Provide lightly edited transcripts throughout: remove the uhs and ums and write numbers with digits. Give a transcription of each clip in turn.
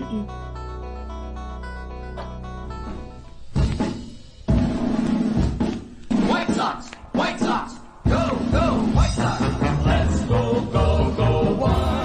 White Sox! White Sox! Go, go, White Sox! Let's go, go, go, White!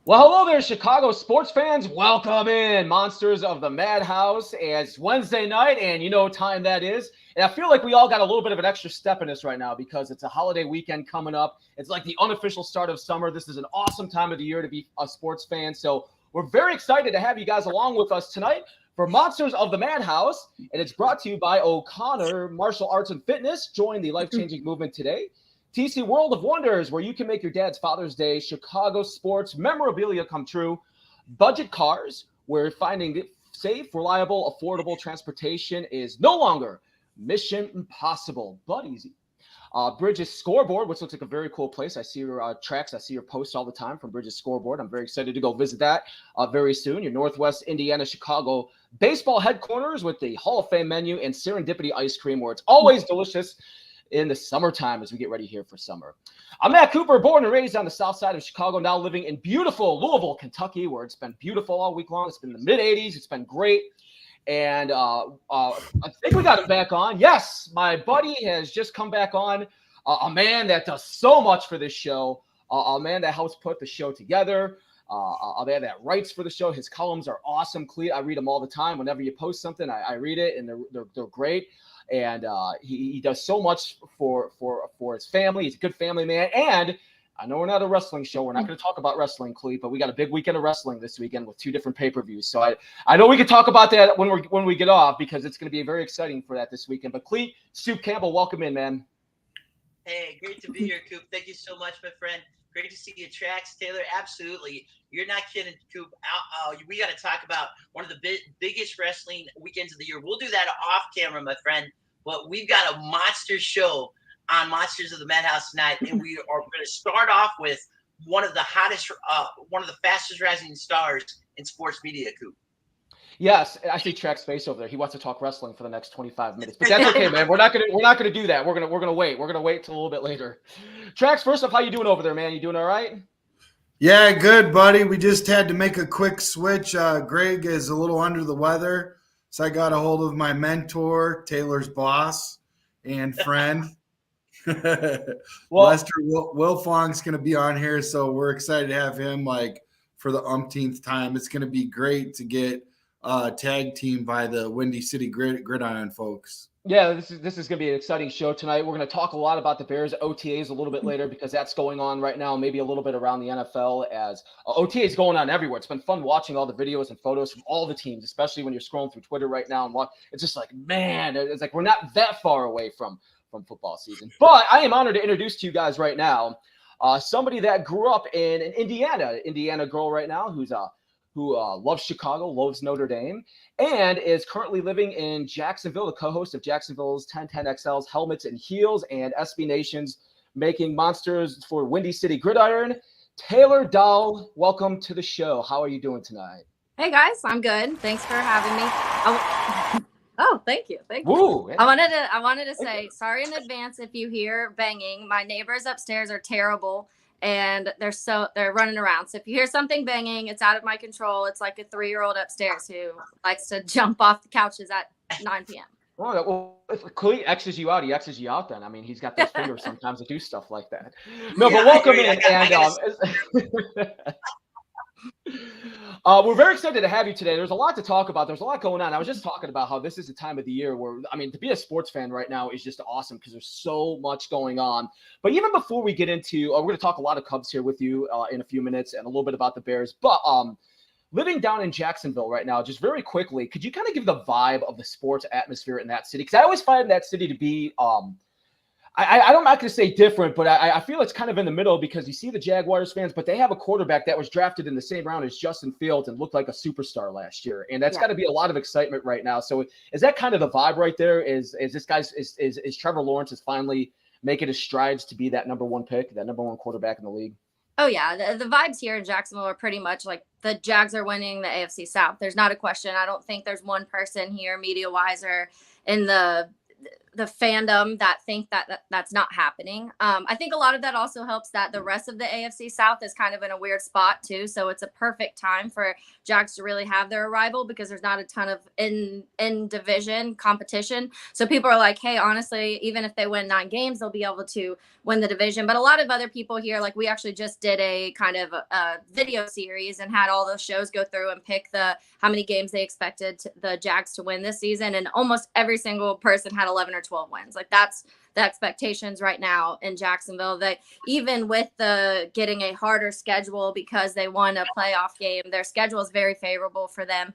Well, hello there, Chicago sports fans. Welcome in, Monsters of the Madhouse. It's Wednesday night, and you know what time that is. And I feel like we all got a little bit of an extra step in this right now because it's a holiday weekend coming up. It's like the unofficial start of summer. This is an awesome time of the year to be a sports fan. So we're very excited to have you guys along with us tonight for Monsters of the Madhouse. And it's brought to you by O'Connor Martial Arts and Fitness. Join the life-changing movement today. TC World of Wonders, where you can make your dad's Father's Day Chicago sports memorabilia come true. Budget Cars, where finding safe, reliable, affordable transportation is no longer mission impossible, but easy. Bridges Scoreboard, which looks like a very cool place. I see your tracks. I see your posts all the time from Bridges Scoreboard. I'm very excited to go visit that very soon. Your Northwest Indiana, Chicago baseball headquarters with the Hall of Fame menu and Serendipity ice cream, where it's always delicious in the summertime as we get ready here for summer. I'm Matt Cooper, born and raised on the south side of Chicago, now living in beautiful Louisville, Kentucky, where it's been beautiful all week long. It's been the mid-80s. It's been great. And I think we got him back on. Yes, my buddy has just come back on, a man that does so much for this show, a man that helps put the show together, a man that writes for the show. His columns are awesome. I read them all the time. Whenever you post something, I read it, and they're great. And he does so much for his family. He's a good family man. And I know we're not a wrestling show. We're not going to talk about wrestling, Clete, but we got a big weekend of wrestling this weekend with 2 different pay-per-views. So I know we can talk about that when we get off, because it's going to be very exciting for that this weekend. But Clete, Stu Campbell, welcome in, man. Hey, great to be here, Coop. Thank you so much, my friend. Great to see you, Tracks, Taylor. Absolutely. You're not kidding, Coop. We got to talk about one of the biggest wrestling weekends of the year. We'll do that off camera, my friend. But we've got a monster show on Monsters of the Madhouse tonight, and we are going to start off with one of the fastest rising stars in sports media, Coop. Yes, I see Track's face over there. He wants to talk wrestling for the next 25 minutes, but that's okay, man. We're not gonna do that. We're gonna wait. We're gonna wait till a little bit later. Trax, first off, how you doing over there, man? You doing all right? Yeah, good, buddy. We just had to make a quick switch. Greg is a little under the weather, so I got a hold of my mentor, Taylor's boss and friend. Lester Wiltfong's going to be on here, so we're excited to have him for the umpteenth time. It's going to be great to get tag team by the Windy City Gridiron folks. Yeah, this is going to be an exciting show tonight. We're going to talk a lot about the Bears OTAs a little bit later, because that's going on right now, maybe a little bit around the NFL, as OTAs going on everywhere. It's been fun watching all the videos and photos from all the teams, especially when you're scrolling through Twitter right now. And it's just like, man, it's like we're not that far away from football season. But I am honored to introduce to you guys right now somebody that grew up in Indiana girl right now, who loves Chicago, loves Notre Dame, and is currently living in Jacksonville, the co-host of Jacksonville's 1010XL's Helmets and Heels and SB Nation's Making Monsters for Windy City Gridiron. Taylor Doll, welcome to the show. How are you doing tonight? Hey guys, I'm good. Thanks for having me. Oh, thank you. Thank you. Woo. I wanted to say sorry in advance if you hear banging. My neighbors upstairs are terrible, and they're running around. So if you hear something banging, it's out of my control. It's like a 3-year-old upstairs who likes to jump off the couches at 9 p.m. Well, if Clete X's you out, he X's you out then. I mean, he's got those fingers sometimes to do stuff like that. No, but welcome in. We're very excited to have you today. There's a lot to talk about. There's a lot going on. I was just talking about how this is the time of the year where, I mean, to be a sports fan right now is just awesome because there's so much going on. But even before we get into, we're going to talk a lot of Cubs here with you in a few minutes and a little bit about the Bears. But living down in Jacksonville right now, just very quickly, could you kind of give the vibe of the sports atmosphere in that city? Because I always find that city to be I'm not going to say different, but I feel it's kind of in the middle because you see the Jaguars fans, but they have a quarterback that was drafted in the same round as Justin Fields and looked like a superstar last year. And that's got to be a lot of excitement right now. So is that kind of the vibe right there? Is this guy's is Trevor Lawrence is finally making his strides to be that number one pick, that number one quarterback in the league? Oh, yeah. The vibes here in Jacksonville are pretty much like the Jags are winning the AFC South. There's not a question. I don't think there's one person here, media-wise or in the fandom that think that's not happening. I think a lot of that also helps that the rest of the AFC South is kind of in a weird spot too. So it's a perfect time for Jags to really have their arrival because there's not a ton of in division competition. So people are like, hey, honestly, even if they win 9 games, they'll be able to win the division. But a lot of other people here, like we actually just did a kind of a video series and had all those shows go through and pick how many games they expected the Jags to win this season. And almost every single person had 11 or 12 wins. Like that's the expectations right now in Jacksonville, that even with the getting a harder schedule because they won a playoff game, their schedule is very favorable for them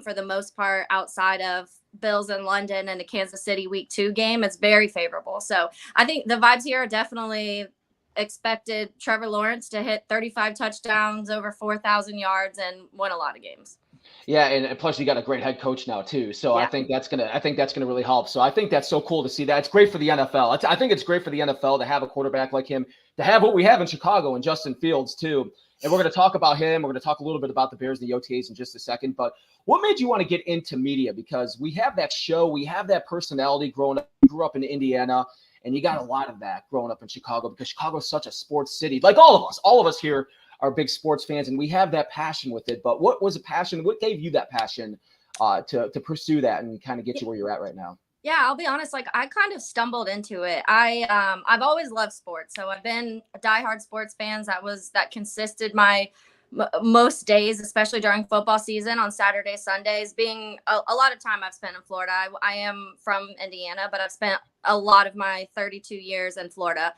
for the most part. Outside of Bills in London and the Kansas City week 2 game, it's very favorable. So I think the vibes here are definitely expected Trevor Lawrence to hit 35 touchdowns, over 4,000 yards, and win a lot of games. Yeah, and plus you got a great head coach now too. So I think that's gonna really help. So I think that's so cool to see that. It's great for the NFL. I think it's great for the NFL to have a quarterback like him, to have what we have in Chicago and Justin Fields too. And we're going to talk about him. We're going to talk a little bit about the Bears and the OTAs in just a second. But what made you want to get into media? Because we have that show, we have that personality growing up. You grew up in Indiana, and you got a lot of that growing up in Chicago because Chicago is such a sports city. Like all of us here are big sports fans, and we have that passion with it. But what was a passion? What gave you that passion to pursue that and kind of get you where you're at right now? Yeah, I'll be honest. Like I kind of stumbled into it. I've always loved sports, so I've been a diehard sports fan. That consisted my most days, especially during football season on Saturdays, Sundays. Being a lot of time I've spent in Florida. I am from Indiana, but I've spent a lot of my 32 years in Florida.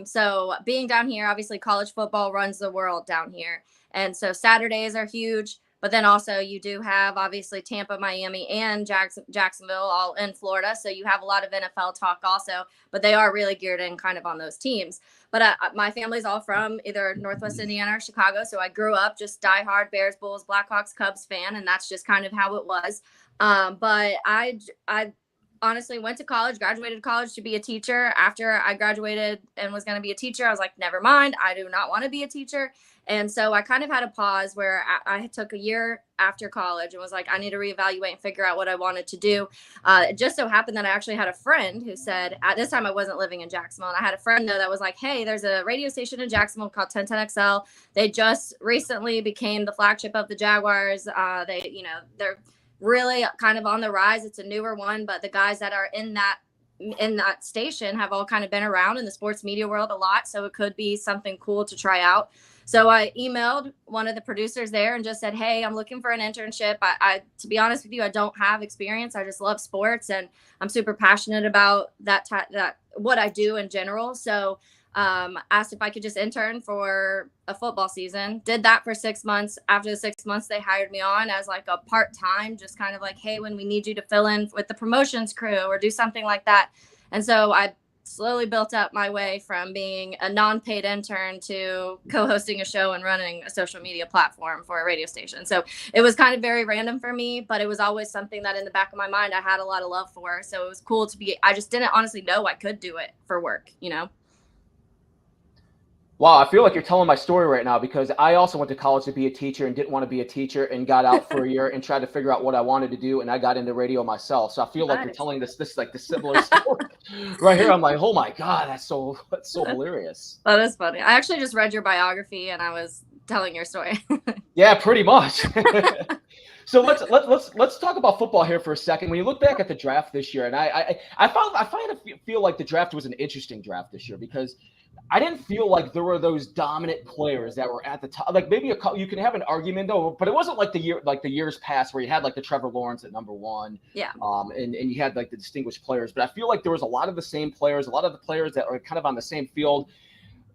So being down here, obviously college football runs the world down here, and so Saturdays are huge. But then also you do have obviously Tampa, Miami, and Jacksonville all in Florida. So you have a lot of NFL talk also, but they are really geared in kind of on those teams. But my family's all from either Northwest Indiana or Chicago. So I grew up just diehard Bears, Bulls, Blackhawks, Cubs fan. And that's just kind of how it was. But I honestly went to college, graduated college to be a teacher. After I graduated and was going to be a teacher, I was like, never mind. I do not want to be a teacher. And so I kind of had a pause where I took a year after college and was like, I need to reevaluate and figure out what I wanted to do. It just so happened that I actually had a friend who said, at this time I wasn't living in Jacksonville, and I had a friend though that was like, hey, there's a radio station in Jacksonville called 1010XL. They just recently became the flagship of the Jaguars. They're really kind of on the rise. It's a newer one, but the guys that are in that station have all kind of been around in the sports media world a lot. So it could be something cool to try out. So I emailed one of the producers there and just said, hey, I'm looking for an internship. I to be honest with you, I don't have experience. I just love sports and I'm super passionate about that what I do in general. So asked if I could just intern for a football season. Did that for 6 months. After the 6 months, they hired me on as like a part-time, just kind of like, hey, when we need you to fill in with the promotions crew or do something like that. And so I slowly built up my way from being a non-paid intern to co-hosting a show and running a social media platform for a radio station. So it was kind of very random for me, but it was always something that in the back of my mind I had a lot of love for. So it was cool I just didn't honestly know I could do it for work, you know? Wow, I feel like you're telling my story right now because I also went to college to be a teacher and didn't want to be a teacher and got out for a year and tried to figure out what I wanted to do, and I got into radio myself. So I feel like you're telling this like the similar story right here. I'm like, oh my God, that's so hilarious. That is funny. I actually just read your biography and I was telling your story. Yeah, pretty much. So let's talk about football here for a second. When you look back at the draft this year, and I feel like the draft was an interesting draft this year because I didn't feel like there were those dominant players that were at the top. Like maybe you can have an argument though, but it wasn't like the years past where you had like the Trevor Lawrence at number 1. Yeah. And you had like the distinguished players. But I feel like there was a lot of the same players, a lot of the players that are kind of on the same field,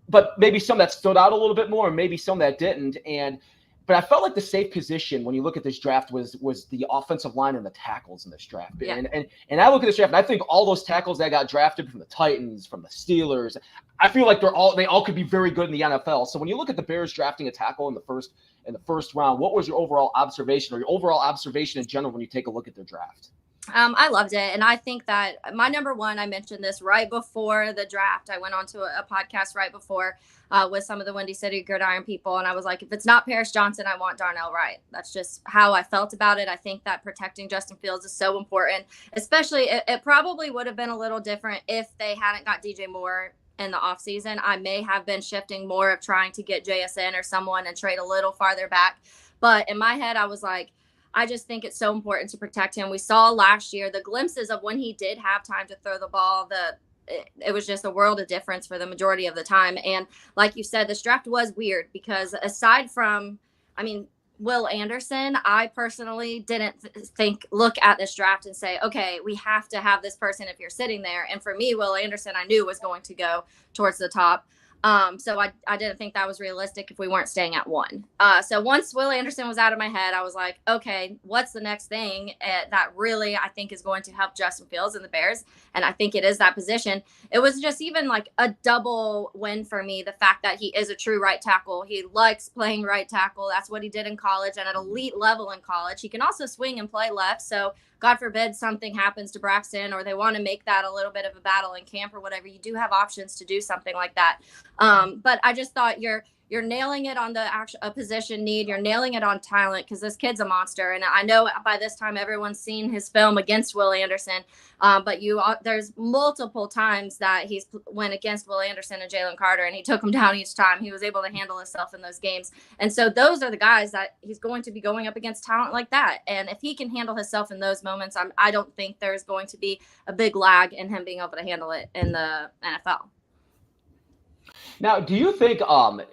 but maybe some that stood out a little bit more, and maybe some that didn't. And But I felt like the safe position when you look at this draft was the offensive line and the tackles in this draft. Yeah. And I look at this draft and I think all those tackles that got drafted from the Titans, from the Steelers, I feel like they all could be very good in the NFL. So when you look at the Bears drafting a tackle in the first round, what was your overall observation in general when you take a look at their draft? I loved it. And I think that my number one, I mentioned this right before the draft. I went on to a podcast right before with some of the Windy City Gridiron people. And I was like, if it's not Paris Johnson, I want Darnell Wright. That's just how I felt about it. I think that protecting Justin Fields is so important, especially it probably would have been a little different if they hadn't got DJ Moore in the offseason. I may have been shifting more of trying to get JSN or someone and trade a little farther back. But in my head, I was like, I just think it's so important to protect him. We saw last year the glimpses of when he did have time to throw the ball. It was just a world of difference for the majority of the time. And like you said, this draft was weird because aside from, Will Anderson, I personally didn't look at this draft and say, okay, we have to have this person if you're sitting there. And for me, Will Anderson, I knew was going to go towards the top. So I didn't think that was realistic if we weren't staying at 1. So once Will Anderson was out of my head, I was like, okay, what's the next thing that really I think is going to help Justin Fields and the Bears? And I think it is that position. It was just even like a double win for me. The fact that he is a true right tackle. He likes playing right tackle. That's what he did in college and at elite level in college. He can also swing and play left. So God forbid something happens to Braxton or they want to make that a little bit of a battle in camp or whatever. You do have options to do something like that. But I just thought you're nailing it on the actual position need. You're nailing it on talent because this kid's a monster. And I know by this time everyone's seen his film against Will Anderson. But there's multiple times that he's went against Will Anderson and Jalen Carter, and he took him down each time. He was able to handle himself in those games. And so those are the guys that he's going to be going up against talent like that. And if he can handle himself in those moments, I don't think there's going to be a big lag in him being able to handle it in the NFL. Now, do you think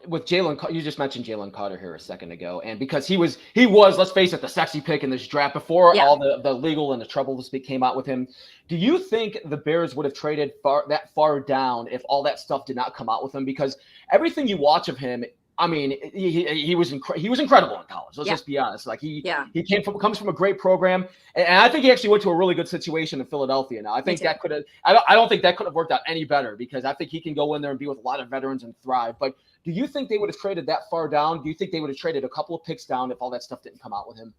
with Jalen, you just mentioned Jalen Carter here a second ago, and because he was, let's face it, the sexy pick in this draft before all the legal and the trouble this came out with him. Do you think the Bears would have traded that far down if all that stuff did not come out with him? Because everything you watch of him, he was incredible in college. Let's just be honest. Like he comes from a great program, and I think he actually went to a really good situation in Philadelphia. Now I think that could have. I don't think that could have worked out any better because I think he can go in there and be with a lot of veterans and thrive. But do you think they would have traded that far down? Do you think they would have traded a couple of picks down if all that stuff didn't come out with him?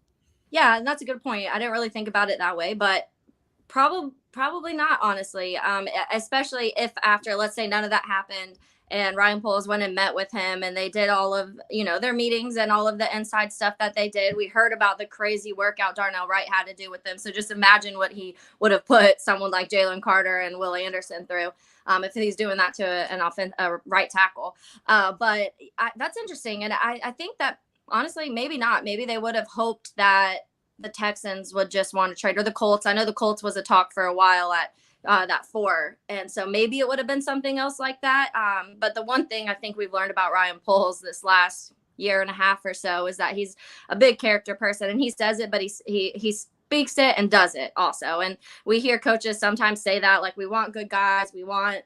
Yeah, and that's a good point. I didn't really think about it that way, but probably not, honestly. Especially if after, let's say, none of that happened. And Ryan Poles went and met with him and they did all of, their meetings and all of the inside stuff that they did. We heard about the crazy workout Darnell Wright had to do with them. So just imagine what he would have put someone like Jalen Carter and Will Anderson through if he's doing that to a right tackle. But that's interesting. And I think that honestly, maybe not. Maybe they would have hoped that the Texans would just want to trade, or the Colts. I know the Colts was a talk for a while at that 4. And so maybe it would have been something else like that. But the one thing I think we've learned about Ryan Poles this last year and a half or so is that he's a big character person, and he says it, but he speaks it and does it also. And we hear coaches sometimes say that, like, we want good guys. We want,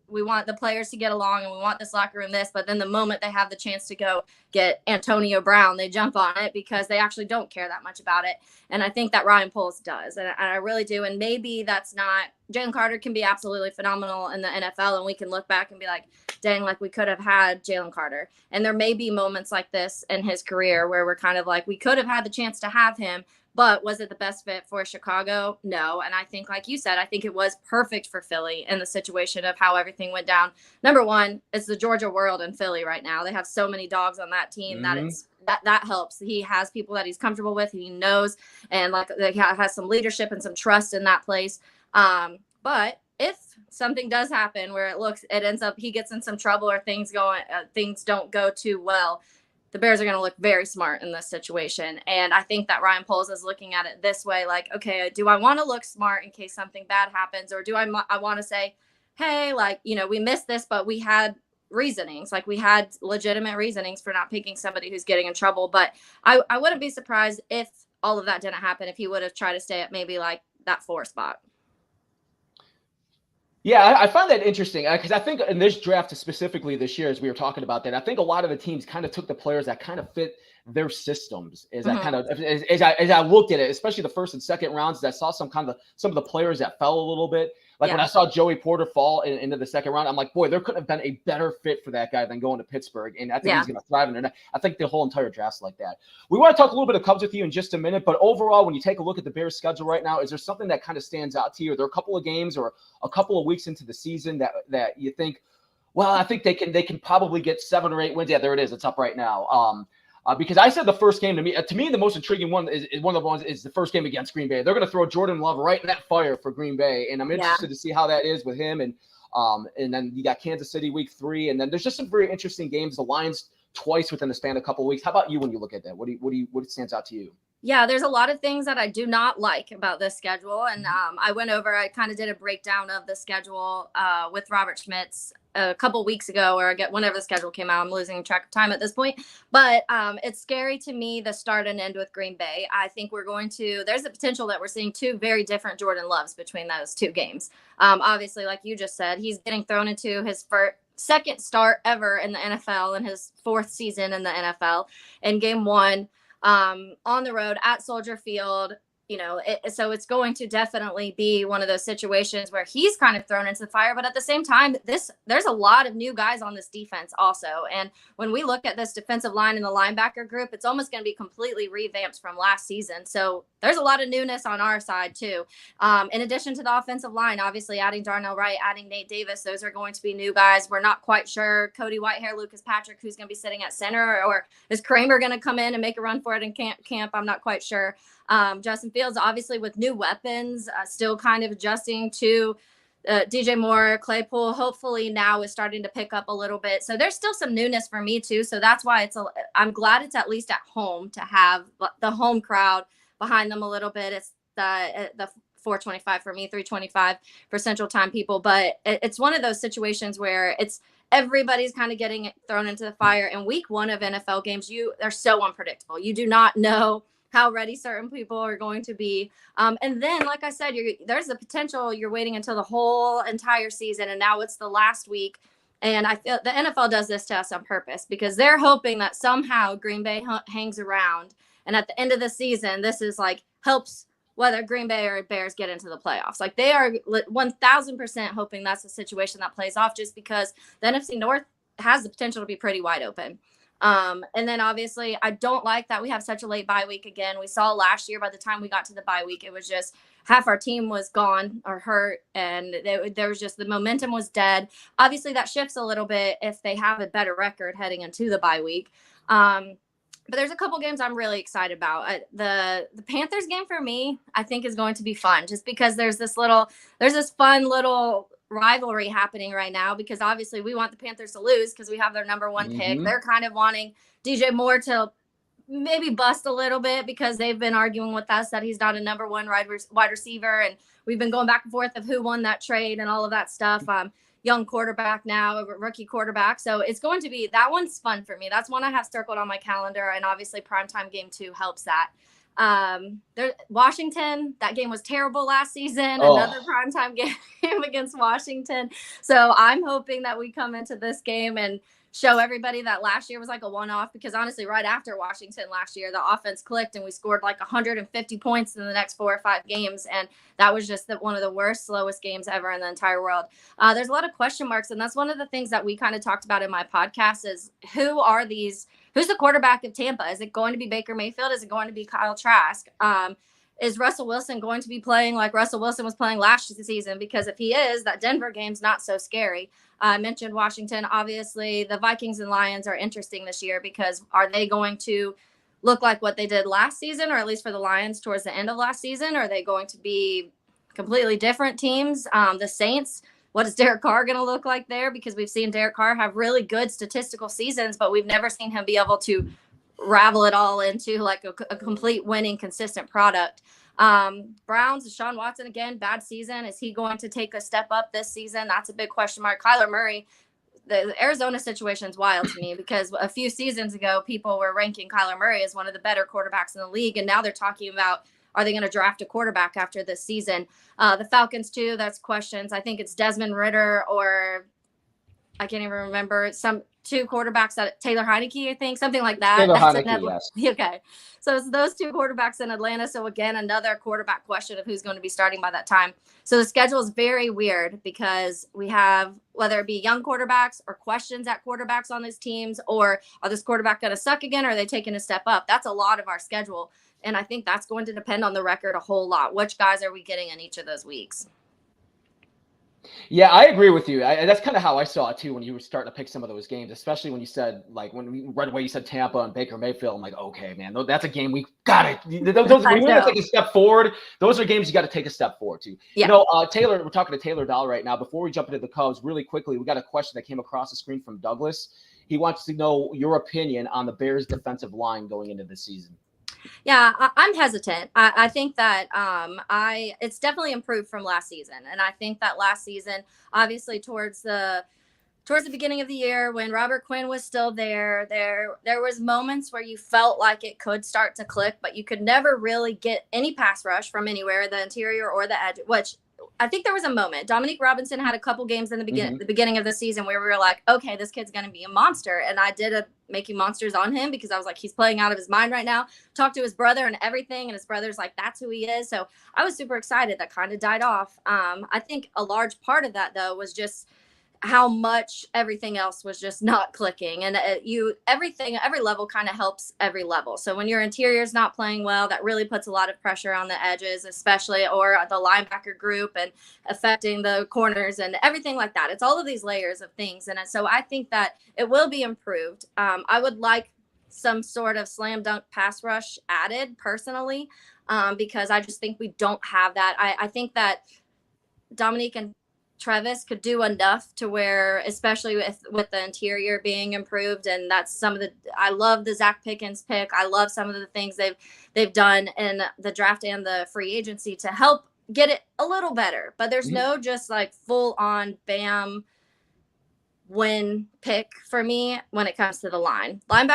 we want the players to get along, and we want this locker room this, but then the moment they have the chance to go get Antonio Brown, they jump on it because they actually don't care that much about it. And I think that Ryan Poles does. And I really do. And maybe that's not, Jalen Carter can be absolutely phenomenal in the NFL, and we can look back and be like, dang, like we could have had Jalen Carter. And there may be moments like this in his career where we're kind of like, we could have had the chance to have him, but was it the best fit for Chicago? No. And I think, like you said, I think it was perfect for Philly in the situation of how everything went down. Number one, it's the Georgia world in Philly right now. They have so many dogs on that team that helps. He has people that he's comfortable with, he knows, and like he has some leadership and some trust in that place. But if something does happen where it ends up he gets in some trouble or things don't go too well, the Bears are going to look very smart in this situation. And I think that Ryan Poles is looking at it this way, like, okay, do I want to look smart in case something bad happens? Or do I want to say, hey, like, we missed this, but we had reasonings, like we had legitimate reasonings for not picking somebody who's getting in trouble. But I wouldn't be surprised if all of that didn't happen, if he would have tried to stay at maybe like that 4 spot. Yeah, I find that interesting because I think in this draft specifically this year, as we were talking about that, I think a lot of the teams kind of took the players that kind of fit their systems. As I kind of as I looked at it, especially the first and second rounds, as I saw some of the players that fell a little bit. Like when I saw Joey Porter fall into the second round, I'm like, boy, there couldn't have been a better fit for that guy than going to Pittsburgh. And I think he's going to thrive in there. I think the whole entire draft's like that. We want to talk a little bit of Cubs with you in just a minute, but overall, when you take a look at the Bears' schedule right now, is there something that kind of stands out to you? Are there a couple of games or a couple of weeks into the season that you think, well, I think they can probably get 7 or 8 wins? Yeah, there it is. It's up right now. Because I said the first game to me, the most intriguing one is one of the ones is the first game against Green Bay. They're going to throw Jordan Love right in that fire for Green Bay, and I'm interested to see how that is with him. And then you got Kansas City week 3, and then there's just some very interesting games. The Lions twice within the span of a couple of weeks. How about you when you look at that? What stands out to you? Yeah, there's a lot of things that I do not like about this schedule. And I kind of did a breakdown of the schedule with Robert Schmitz a couple weeks ago, or whenever the schedule came out. I'm losing track of time at this point. But it's scary to me, the start and end with Green Bay. I think there's the potential that we're seeing 2 very different Jordan Loves between those 2 games. Obviously, like you just said, he's getting thrown into his second start ever in the NFL and his 4th season in the NFL in game 1. On the road at Soldier Field, so it's going to definitely be one of those situations where he's kind of thrown into the fire. But at the same time, there's a lot of new guys on this defense also. And when we look at this defensive line and the linebacker group, it's almost going to be completely revamped from last season. So there's a lot of newness on our side too. In addition to the offensive line, obviously adding Darnell Wright, adding Nate Davis, those are going to be new guys. We're not quite sure Cody Whitehair, Lucas Patrick, who's going to be sitting at center, or is Kramer going to come in and make a run for it in camp? I'm not quite sure. Justin Fields, obviously with new weapons, still kind of adjusting to DJ Moore. Claypool hopefully now is starting to pick up a little bit. So there's still some newness for me too. So that's why I'm glad it's at least at home to have the home crowd behind them a little bit. It's the 425 for me, 325 for Central Time people. But it's one of those situations where everybody's kind of getting thrown into the fire. And week 1 of NFL games, they're so unpredictable. You do not know how ready certain people are going to be. And then, like I said, there's the potential you're waiting until the whole entire season, and now it's the last week. And I feel the NFL does this to us on purpose because they're hoping that somehow Green Bay hangs around. And at the end of the season, this is helps whether Green Bay or Bears get into the playoffs. Like they are 1,000% hoping that's the situation that plays off, just because the NFC North has the potential to be pretty wide open. And then obviously I don't like that we have such a late bye week again. We saw last year by the time we got to the bye week, it was just half our team was gone or hurt, and there was just the momentum was dead. Obviously that shifts a little bit if they have a better record heading into the bye week. But there's a couple games I'm really excited about. The Panthers game for me, I think is going to be fun just because there's this fun little rivalry happening right now, because obviously we want the Panthers to lose because we have their number 1 pick. They're kind of wanting DJ Moore to maybe bust a little bit because they've been arguing with us that he's not a number 1 wide receiver, and we've been going back and forth of who won that trade and all of that stuff. Young quarterback now, a rookie quarterback. So it's going to be, that one's fun for me. That's one I have circled on my calendar, and obviously primetime game 2 helps that. Washington, that game was terrible last season. Another primetime game against Washington. So I'm hoping that we come into this game and show everybody that last year was like a one-off, because honestly, right after Washington last year, the offense clicked and we scored like 150 points in the next 4 or 5 games. And that was just one of the worst, slowest games ever in the entire world. There's a lot of question marks. And that's one of the things that we kind of talked about in my podcast is who's the quarterback of Tampa? Is it going to be Baker Mayfield? Is it going to be Kyle Trask? Is Russell Wilson going to be playing like Russell Wilson was playing last season? Because if he is, that Denver game's not so scary. I mentioned Washington. Obviously, the Vikings and Lions are interesting this year because are they going to look like what they did last season, or at least for the Lions towards the end of last season? Or are they going to be completely different teams? The Saints, what is Derek Carr going to look like there? Because we've seen Derek Carr have really good statistical seasons, but we've never seen him be able to ravel it all into like a complete winning, consistent product. Browns, Deshaun Watson, again, bad season. Is he going to take a step up this season? That's a big question mark. Kyler Murray, the Arizona situation is wild to me because a few seasons ago, people were ranking Kyler Murray as one of the better quarterbacks in the league. And now they're talking about are they going to draft a quarterback after this season? The Falcons too, that's questions. I think it's Desmond Ridder, or I can't even remember, two quarterbacks that Taylor Heineke, I think, something like that. Taylor That's Heineke, yes. Okay. So it's those two quarterbacks in Atlanta. So again, another quarterback question of who's going to be starting by that time. So the schedule is very weird because we have, whether it be young quarterbacks or questions at quarterbacks on these teams, or are this quarterback going to suck again? Or are they taking a step up? That's a lot of our schedule. And I think that's going to depend on the record a whole lot. Which guys are we getting in each of those weeks? Yeah, I agree with you. That's kind of how I saw it too when you were starting to pick some of those games, especially when you said, like, right away you said Tampa and Baker Mayfield. I'm like, okay, man, that's a game we got it. When you want to take a step forward, those are games you got to take a step forward to. Yeah. You know, Taylor, we're talking to Taylor Doll right now. Before we jump into the Cubs, really quickly, we got a question that came across the screen from Douglas. He wants to know your opinion on the Bears' defensive line going into the season. Yeah, I'm hesitant. I think that it's definitely improved from last season. And I think that last season, obviously towards the beginning of the year when Robert Quinn was still there was moments where you felt like it could start to click, but you could never really get any pass rush from anywhere, the interior or the edge, which I think there was a moment. Dominique Robinson had a couple games in the beginning of the season where we were like, okay, this kid's going to be a monster. And I did a Making Monsters on him because I was like, he's playing out of his mind right now. Talked to his brother and everything. And his brother's like, that's who he is. So I was super excited. That kind of died off. I think a large part of that, though, was just how much everything else was just not clicking. And every level kind of helps every level. So when your interior is not playing well, that really puts a lot of pressure on the edges, especially, or the linebacker group, and affecting the corners and everything like that. It's all of these layers of things. And so I think that it will be improved. I would like some sort of slam dunk pass rush added personally, because I just think we don't have that. I think that Dominique and Travis could do enough to where, especially with the interior being improved, and that's I love the Zach Pickens pick. I love some of the things they've done in the draft and the free agency to help get it a little better. But there's no just like full on bam win pick for me when it comes to the line. I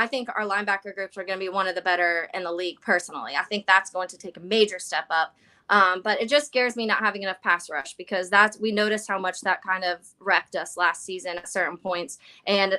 think our linebacker groups are going to be one of the better in the league personally. I think that's going to take a major step up. But it just scares me not having enough pass rush, because we noticed how much that kind of wrecked us last season at certain points,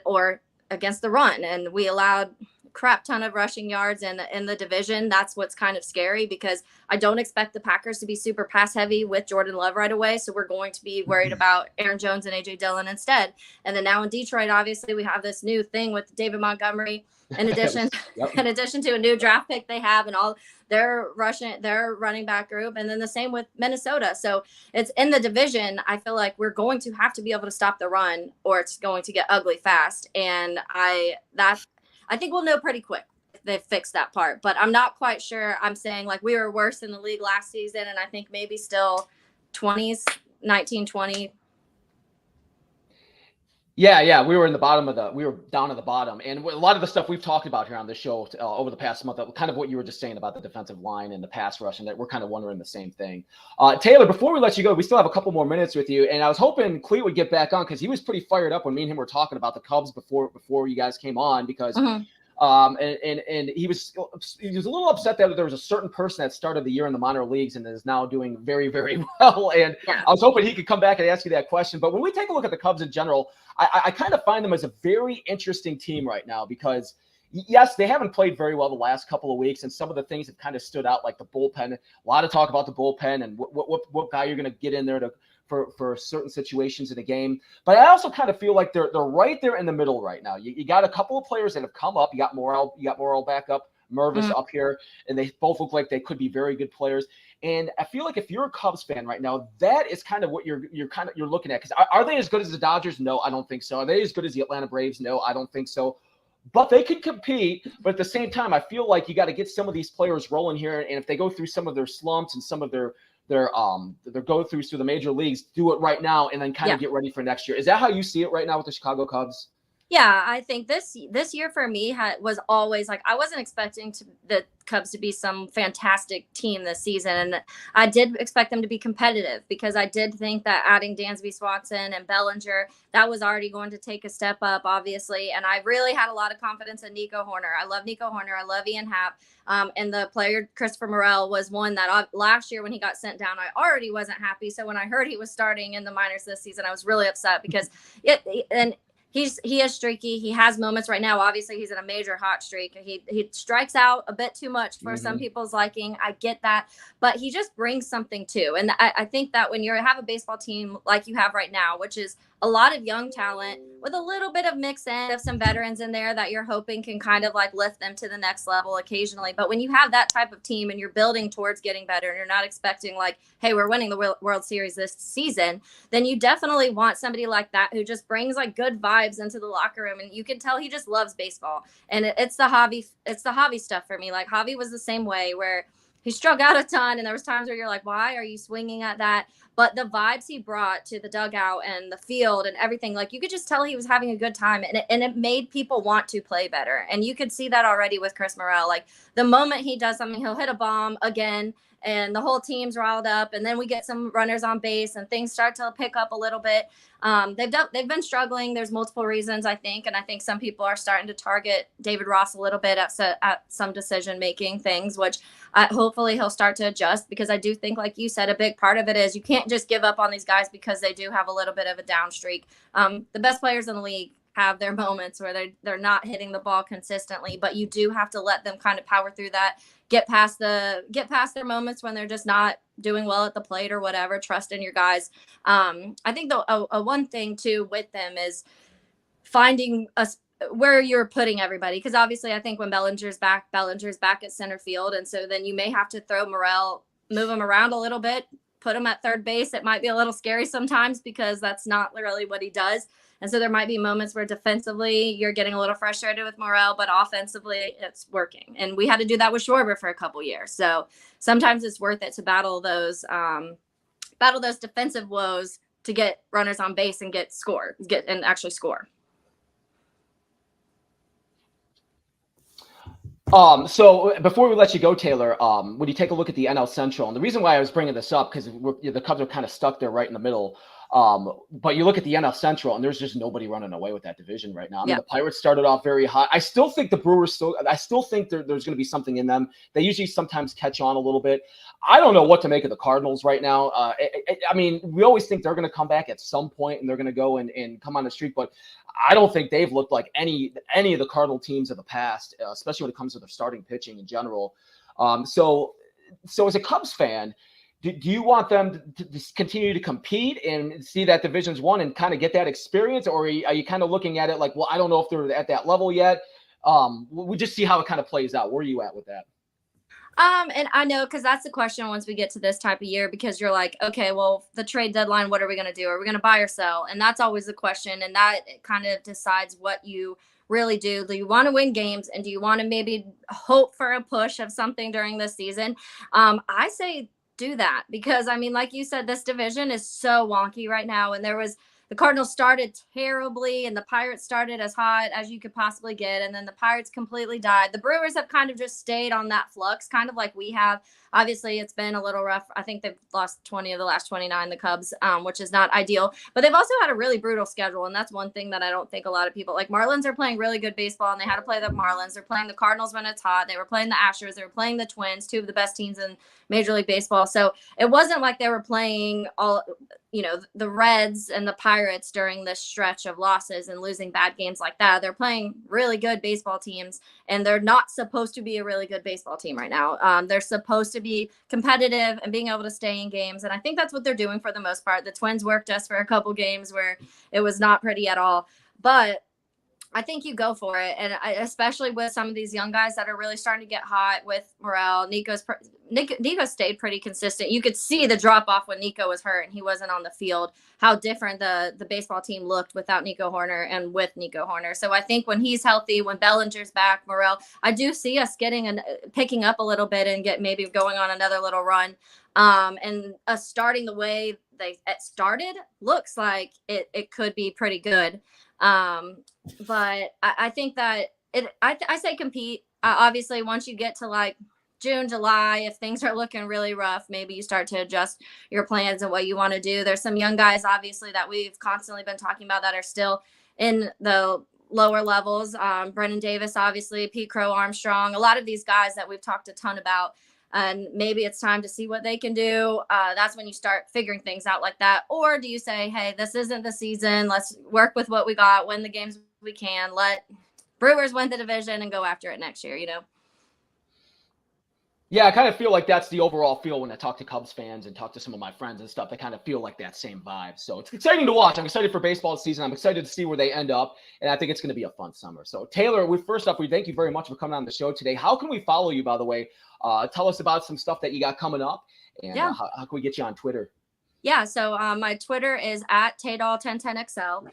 or against the run. And we allowed a crap ton of rushing yards in the division. That's what's kind of scary, because I don't expect the Packers to be super pass heavy with Jordan Love right away. So we're going to be worried about Aaron Jones and AJ Dillon instead. And then now in Detroit, obviously we have this new thing with David Montgomery, in addition to a new draft pick they have, and all their running back group, and then the same with Minnesota. So it's in the division. I feel like we're going to have to be able to stop the run, or it's going to get ugly fast. And I think we'll know pretty quick if they fix that part, but I'm not quite sure. I'm saying like we were worse in the league last season, and I think maybe still 20s, 19, 20. Yeah, we were down at the bottom, and a lot of the stuff we've talked about here on this show over the past month, kind of what you were just saying about the defensive line and the pass rush, and that we're kind of wondering the same thing. Taylor, before we let you go, we still have a couple more minutes with you, and I was hoping Clee would get back on, because he was pretty fired up when me and him were talking about the Cubs before you guys came on, because and he was a little upset that there was a certain person that started the year in the minor leagues and is now doing very, very well. And I was hoping he could come back and ask you that question. But when we take a look at the Cubs in general, I kind of find them as a very interesting team right now, because yes, they haven't played very well the last couple of weeks, and some of the things have kind of stood out, like the bullpen. A lot of talk about the bullpen and what guy you're going to get in there for certain situations in a game. But I also kind of feel like they're right there in the middle right now. You got a couple of players that have come up. You got Morel back up, Mervis up here, and they both look like they could be very good players. And I feel like if you're a Cubs fan right now, that is kind of what you're looking at. Because are they as good as the Dodgers? No, I don't think so. Are they as good as the Atlanta Braves? No, I don't think so. But they can compete. But at the same time, I feel like you got to get some of these players rolling here. And if they go through some of their slumps and some of their go-throughs through the major leagues, do it right now and then kind of get ready for next year. Is that how you see it right now with the Chicago Cubs? Yeah, I think this year for me was always like, I wasn't expecting the Cubs to be some fantastic team this season. And I did expect them to be competitive because I did think that adding Dansby Swanson and Bellinger, that was already going to take a step up, obviously. And I really had a lot of confidence in Nico Horner. I love Nico Horner. I love Ian Happ. And the player, Christopher Morel, was one that last year when he got sent down, I already wasn't happy. So when I heard he was starting in the minors this season, I was really upset because he is streaky. He has moments right now. Obviously, he's in a major hot streak. He strikes out a bit too much for some people's liking. I get that, but he just brings something too. And I think that when you have a baseball team like you have right now, which is a lot of young talent with a little bit of mix in of some veterans in there that you're hoping can kind of like lift them to the next level occasionally. But when you have that type of team and you're building towards getting better and you're not expecting like, hey, we're winning the World Series this season, then you definitely want somebody like that who just brings like good vibes into the locker room. And you can tell he just loves baseball. And it's the Javi stuff for me. Like Javi was the same way where he struck out a ton. And there was times where you're like, why are you swinging at that? But the vibes he brought to the dugout and the field and everything, like you could just tell he was having a good time, and it made people want to play better. And you could see that already with Chris Morel. Like the moment he does something, he'll hit a bomb again and the whole team's riled up. And then we get some runners on base and things start to pick up a little bit. They've been struggling. There's multiple reasons, I think. And I think some people are starting to target David Ross a little bit at some decision-making things, which hopefully he'll start to adjust, because I do think, like you said, a big part of it is you can't just give up on these guys because they do have a little bit of a down streak. The best players in the league have their moments where they're not hitting the ball consistently, but you do have to let them kind of power through that, get past their moments when they're just not doing well at the plate or whatever. Trust in your guys. I think a one thing too with them is finding where you're putting everybody, because obviously I think when Bellinger's back at center field, and so then you may have to throw Morel, move him around a little bit, put him at third base. It might be a little scary sometimes because that's not really what he does. And so there might be moments where defensively you're getting a little frustrated with Morel, but offensively it's working. And we had to do that with Schwarber for a couple years. So sometimes it's worth it to battle those defensive woes to get runners on base and actually score. So before we let you go, Taylor, when you take a look at the NL Central, and the reason why I was bringing this up, because the Cubs are kind of stuck there right in the middle. But you look at the NL Central, and there's just nobody running away with that division right now. I mean, the Pirates started off very hot. I still think the Brewers I still think there's going to be something in them. They usually sometimes catch on a little bit. I don't know what to make of the Cardinals right now. I mean, we always think they're going to come back at some point and they're going to go and come on the streak, but I don't think they've looked like any of the Cardinal teams of the past, especially when it comes to their starting pitching in general. So as a Cubs fan, do you want them to continue to compete and see that division's won and kind of get that experience? Or are you kind of looking at it like, well, I don't know if they're at that level yet. We'll just see how it kind of plays out. Where are you at with that? And I know, because that's the question once we get to this type of year, because you're like, okay, well, the trade deadline, what are we going to do? Are we going to buy or sell? And that's always the question. And that kind of decides what you really do. Do you want to win games? And do you want to maybe hope for a push of something during this season? I say do that, because I mean, like you said, this division is so wonky right now. And the Cardinals started terribly and the Pirates started as hot as you could possibly get. And then the Pirates completely died. The Brewers have kind of just stayed on that flux, kind of like we have. Obviously, it's been a little rough. I think they've lost 20 of the last 29, the Cubs, which is not ideal. But they've also had a really brutal schedule. And that's one thing that I don't think a lot of people like. Marlins are playing really good baseball, and they had to play the Marlins. They're playing the Cardinals when it's hot. They were playing the Astros. They were playing the Twins, two of the best teams in Major League Baseball. So it wasn't like they were playing the Reds and the Pirates during this stretch of losses and losing bad games like that. They're playing really good baseball teams, and they're not supposed to be a really good baseball team right now. They're supposed to be competitive and being able to stay in games. And I think that's what they're doing for the most part. The Twins worked us for a couple games where it was not pretty at all. But I think you go for it. And especially with some of these young guys that are really starting to get hot with Morel. Nico stayed pretty consistent. You could see the drop off when Nico was hurt and he wasn't on the field, how different the baseball team looked without Nico Horner and with Nico Horner. So I think when he's healthy, when Bellinger's back, Morel, I do see us picking up a little bit and maybe going on another little run. And us starting the way it started looks like it could be pretty good. But I think that I say compete. Obviously, once you get to like June, July, if things are looking really rough, maybe you start to adjust your plans and what you want to do. There's some young guys, obviously, that we've constantly been talking about that are still in the lower levels. Brennan Davis, obviously, Pete Crow Armstrong, a lot of these guys that we've talked a ton about. And maybe it's time to see what they can do. That's when you start figuring things out like that. Or do you say, hey, this isn't the season. Let's work with what we got, win the games we can. Let Brewers win the division and go after it next year, you know? Yeah, I kind of feel like that's the overall feel when I talk to Cubs fans and talk to some of my friends and stuff. They kind of feel like that same vibe. So it's exciting to watch. I'm excited for baseball season. I'm excited to see where they end up. And I think it's going to be a fun summer. So Taylor, first off, we thank you very much for coming on the show today. How can we follow you, by the way? Tell us about some stuff that you got coming up. And how can we get you on Twitter? Yeah, so my Twitter is at Taydoll1010XL.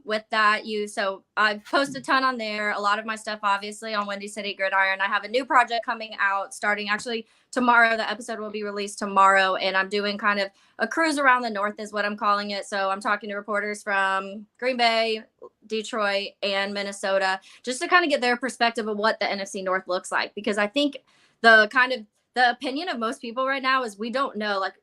With that, so I post a ton on there. A lot of my stuff, obviously, on Windy City Gridiron. I have a new project coming out starting actually tomorrow. The episode will be released tomorrow, and I'm doing kind of a cruise around the North is what I'm calling it. So I'm talking to reporters from Green Bay, Detroit, and Minnesota, just to kind of get their perspective of what the NFC North looks like, because I think the opinion of most people right now is we don't know, like,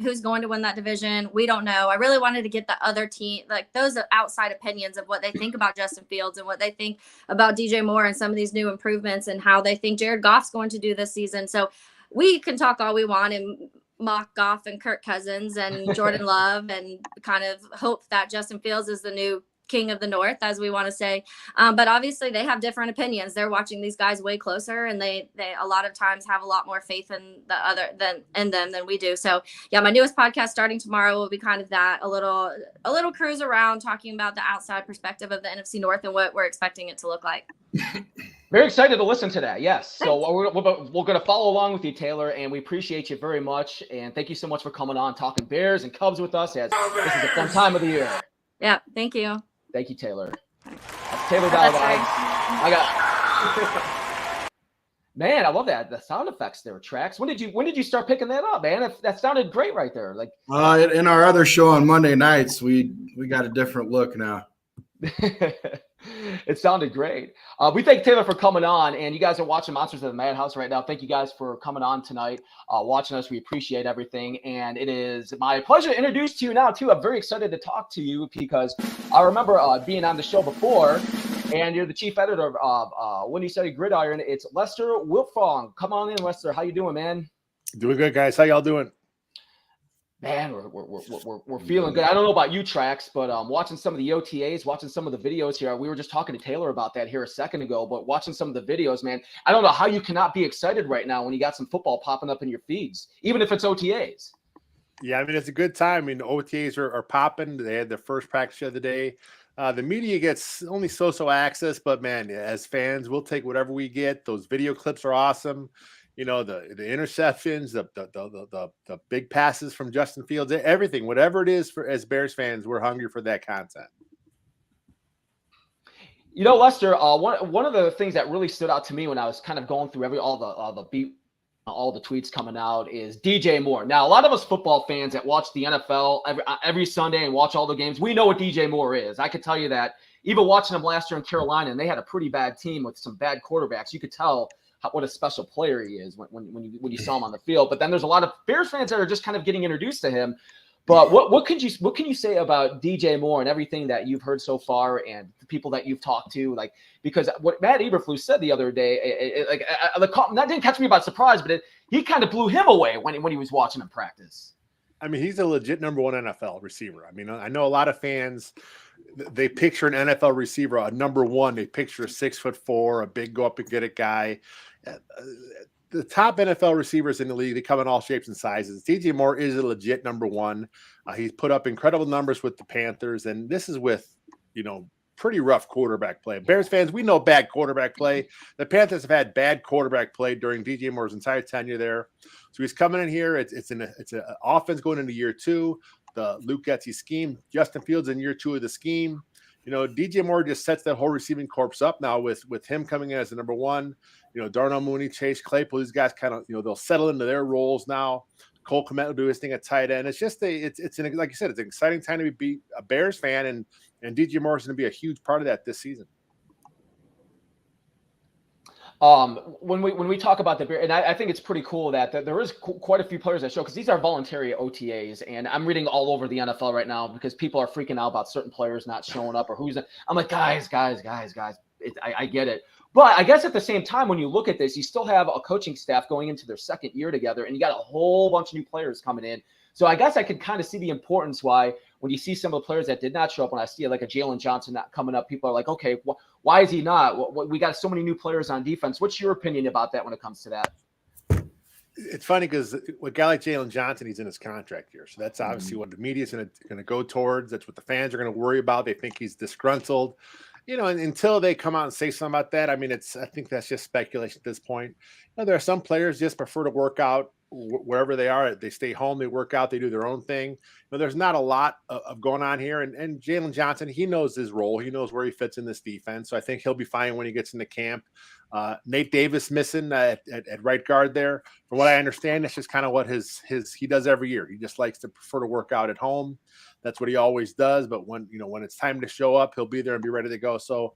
who's going to win that division. We don't know. I really wanted to get the other team, like those outside opinions of what they think about Justin Fields and what they think about DJ Moore and some of these new improvements and how they think Jared Goff's going to do this season. So we can talk all we want and mock Goff and Kirk Cousins and Jordan Love and kind of hope that Justin Fields is the new king of the North, as we want to say. But obviously they have different opinions. They're watching these guys way closer, and they a lot of times have a lot more faith in them than we do. So yeah, my newest podcast starting tomorrow will be kind of that, a little cruise around talking about the outside perspective of the NFC North and what we're expecting it to look like. Very excited to listen to that. Yes. Thanks. So we're going to follow along with you, Taylor, and we appreciate you very much. And thank you so much for coming on, talking Bears and Cubs with us, as this is a fun time of the year. Yeah. Thank you. Thank you, Taylor. That's Taylor Doll, guys. Man, I love that. The sound effects there, Trax. When did you start picking that up, man? That sounded great right there. Like in our other show on Monday nights, we got a different look now. It sounded great. We thank Taylor for coming on, and you guys are watching Monsters of the Madhouse right now. Thank you guys for coming on tonight, watching us. We appreciate everything, and it is my pleasure to introduce to you now, too. I'm very excited to talk to you because I remember being on the show before, and you're the chief editor of Windy City Gridiron. It's Lester Wiltfong. Come on in, Lester. How you doing, man? Doing good, guys. How y'all doing? Man, we're feeling good. I don't know about you, Trax, but watching some of the OTAs, watching some of the videos here. We were just talking to Taylor about that here a second ago, but watching some of the videos, man, I don't know how you cannot be excited right now when you got some football popping up in your feeds, even if it's OTAs. Yeah, I mean, it's a good time. I mean, the OTAs are popping. They had their first practice the other day. The media gets only so access, but man, as fans, we'll take whatever we get. Those video clips are awesome. You know, the interceptions, the big passes from Justin Fields, everything, whatever it is for as Bears fans, we're hungry for that content. You know, Lester, one of the things that really stood out to me when I was kind of going through all the tweets coming out is DJ Moore. Now, a lot of us football fans that watch the NFL every Sunday and watch all the games, we know what DJ Moore is. I could tell you that even watching him last year in Carolina, and they had a pretty bad team with some bad quarterbacks, you could tell what a special player he is when you saw him on the field. But then there's a lot of Bears fans that are just kind of getting introduced to him. But what can you say about DJ Moore and everything that you've heard so far and the people that you've talked to? Like, because what Matt Eberflus said the other day, that didn't catch me by surprise, but he kind of blew him away when he was watching him practice. I mean, he's a legit number one NFL receiver. I mean, I know a lot of fans, they picture an NFL receiver, a number one. They picture a 6'4", a big go up and get it guy. The top NFL receivers in the league, they come in all shapes and sizes. DJ Moore is a legit number one. He's put up incredible numbers with the Panthers, and this is with, pretty rough quarterback play. Bears fans, we know bad quarterback play. The Panthers have had bad quarterback play during DJ Moore's entire tenure there. So he's coming in here. It's an offense going into year two. The Luke Getsy scheme. Justin Fields in year two of the scheme. DJ Moore just sets that whole receiving corps up now with him coming in as the number one. Darnell Mooney, Chase Claypool, these guys kind of, they'll settle into their roles now. Cole Kmet will do his thing at tight end. It's just like you said, it's an exciting time to be a Bears fan, and DJ Moore is going to be a huge part of that this season. When we talk about the Bears, and I think it's pretty cool that there is quite a few players that show, because these are voluntary OTAs, and I'm reading all over the NFL right now because people are freaking out about certain players not showing up or who's. I'm like, guys. I get it. But I guess at the same time, when you look at this, you still have a coaching staff going into their second year together, and you got a whole bunch of new players coming in. So I guess I could kind of see the importance why when you see some of the players that did not show up, when I see like a Jalen Johnson not coming up, people are like, okay, why is he not? We got so many new players on defense. What's your opinion about that when it comes to that? It's funny because with a guy like Jalen Johnson, he's in his contract year. So that's obviously what the media is going to go towards. That's what the fans are going to worry about. They think he's disgruntled. And until they come out and say something about that, I mean, I think that's just speculation at this point. There are some players just prefer to work out wherever they are. They stay home, they work out, they do their own thing. There's not a lot of going on here. And Jalen Johnson, he knows his role. He knows where he fits in this defense. So I think he'll be fine when he gets into camp. Nate Davis missing at right guard there. From what I understand, it's just kind of what he does every year. He just likes to prefer to work out at home. That's what he always does. But when it's time to show up, he'll be there and be ready to go. So,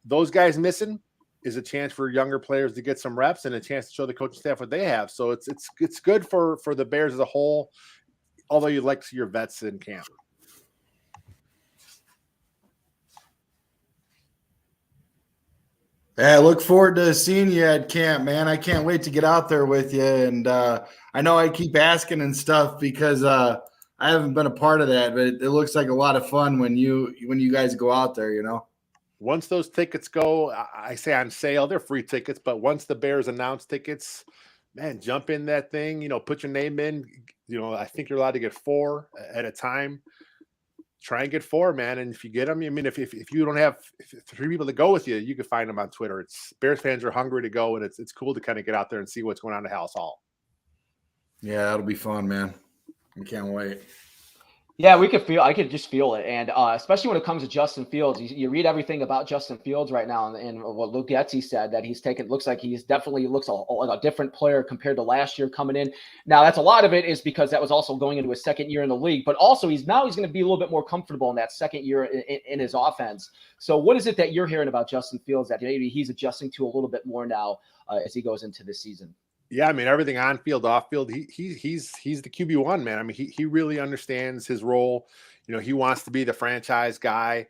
those guys missing is a chance for younger players to get some reps and a chance to show the coaching staff what they have. So it's good for the Bears as a whole, although you'd like to see your vets in camp. Yeah, I look forward to seeing you at camp, man. I can't wait to get out there with you. And I know I keep asking and stuff because I haven't been a part of that, but it looks like a lot of fun when you guys go out there, Once those tickets go, I say on sale, they're free tickets, but once the Bears announce tickets, man, jump in that thing, put your name in. I think you're allowed to get 4 at a time. Try and get 4, man. And if you get them, I mean, if you don't have 3 people to go with you, you can find them on Twitter. Bears fans are hungry to go, and it's cool to kind of get out there and see what's going on at House Hall. Yeah, that'll be fun, man. I can't wait. Yeah, I could just feel it. And especially when it comes to Justin Fields, you read everything about Justin Fields right now, and what Luke Getzey said, that looks like he's definitely looks like a different player compared to last year coming in. Now, that's a lot of it is because that was also going into his second year in the league, but also he's going to be a little bit more comfortable in that second year in his offense. So what is it that you're hearing about Justin Fields that maybe he's adjusting to a little bit more now as he goes into this season? Yeah, I mean, everything on field, off field, he's the QB1, man. I mean, he really understands his role. He wants to be the franchise guy.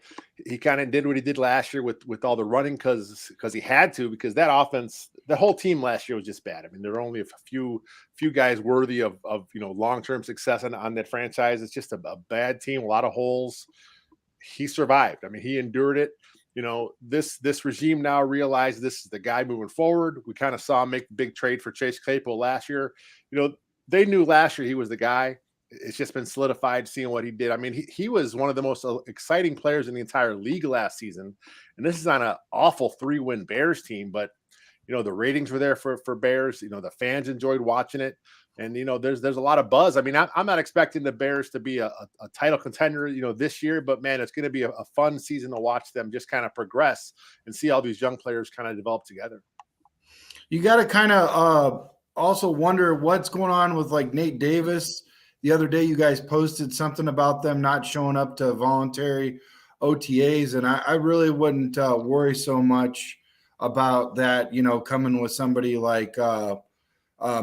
He kind of did what he did last year with all the running because he had to, because that offense, the whole team last year was just bad. I mean, there were only a few guys worthy of long-term success on that franchise. It's just a bad team, a lot of holes. He survived. I mean, he endured it. This regime now realized this is the guy moving forward. We kind of saw him make the big trade for Chase Claypool last year. They knew last year he was the guy. It's just been solidified seeing what he did. I mean, he was one of the most exciting players in the entire league last season. And this is on an awful 3-win Bears team. But, the ratings were there for Bears. The fans enjoyed watching it. And, there's a lot of buzz. I mean, I'm not expecting the Bears to be a title contender, this year, but man, it's going to be a fun season to watch them just kind of progress and see all these young players kind of develop together. You got to kind of also wonder what's going on with like Nate Davis. The other day, you guys posted something about them not showing up to voluntary OTAs. And I really wouldn't worry so much about that, coming with somebody like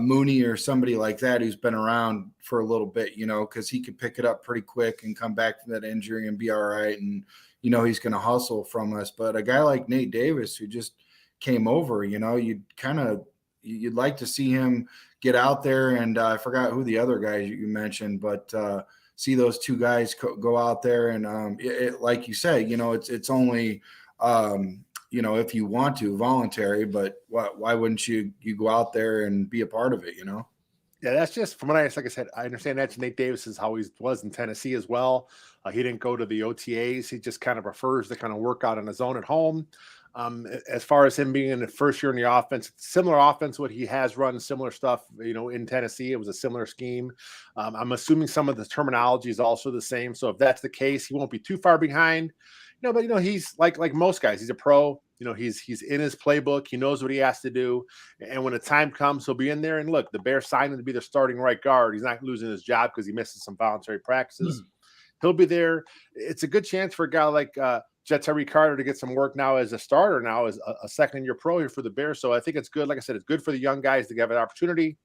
Mooney or somebody like that who's been around for a little bit, because he could pick it up pretty quick and come back from that injury and be all right. And, he's going to hustle from us. But a guy like Nate Davis who just came over, you'd like to see him get out there. And I forgot who the other guys you mentioned, but see those 2 guys go out there. And like you say, it's only if you want to, voluntary, but why wouldn't you go out there and be a part of it, Yeah, that's just from what like I said, I understand that Nate Davis is how he was in Tennessee as well. He didn't go to the OTAs. He just kind of prefers to kind of work out on his own at home. As far as him being in the first year in the offense, similar offense, what he has run similar stuff, in Tennessee, it was a similar scheme. I'm assuming some of the terminology is also the same. So if that's the case, he won't be too far behind. But he's like most guys. He's a pro. He's in his playbook. He knows what he has to do. And when the time comes, he'll be in there. And look, the Bears signed him to be their starting right guard. He's not losing his job because he misses some voluntary practices. He'll be there. It's a good chance for a guy like Tyree Carter to get some work now as a starter now as a second-year pro here for the Bears. So I think it's good. Like I said, it's good for the young guys to have an opportunity.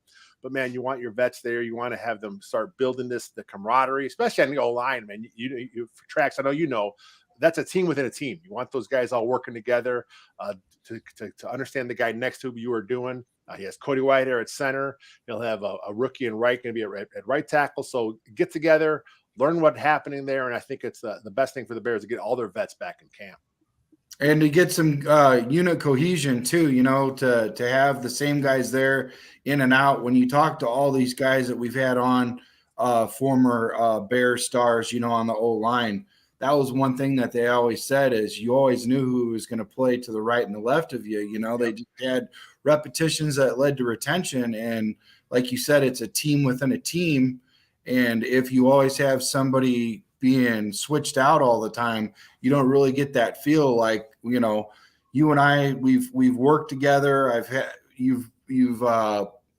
But, man, you want your vets there. You want to have them start building the camaraderie, especially on the O-line, man. You for Tracks, I know you know, that's a team within a team. You want those guys all working together to understand the guy next to you are doing. He has Cody Whitehair at center. He'll have a rookie and right going to be at right tackle. So get together, learn what's happening there, and I think it's the best thing for the Bears to get all their vets back in camp. And to get some unit cohesion too, to have the same guys there in and out. When you talk to all these guys that we've had on, former Bear stars, on the O-line, that was one thing that they always said is you always knew who was going to play to the right and the left of you. They just had repetitions that led to retention. And like you said, it's a team within a team. And if you always have somebody being switched out all the time, you don't really get that feel like, you and I, we've worked together. You've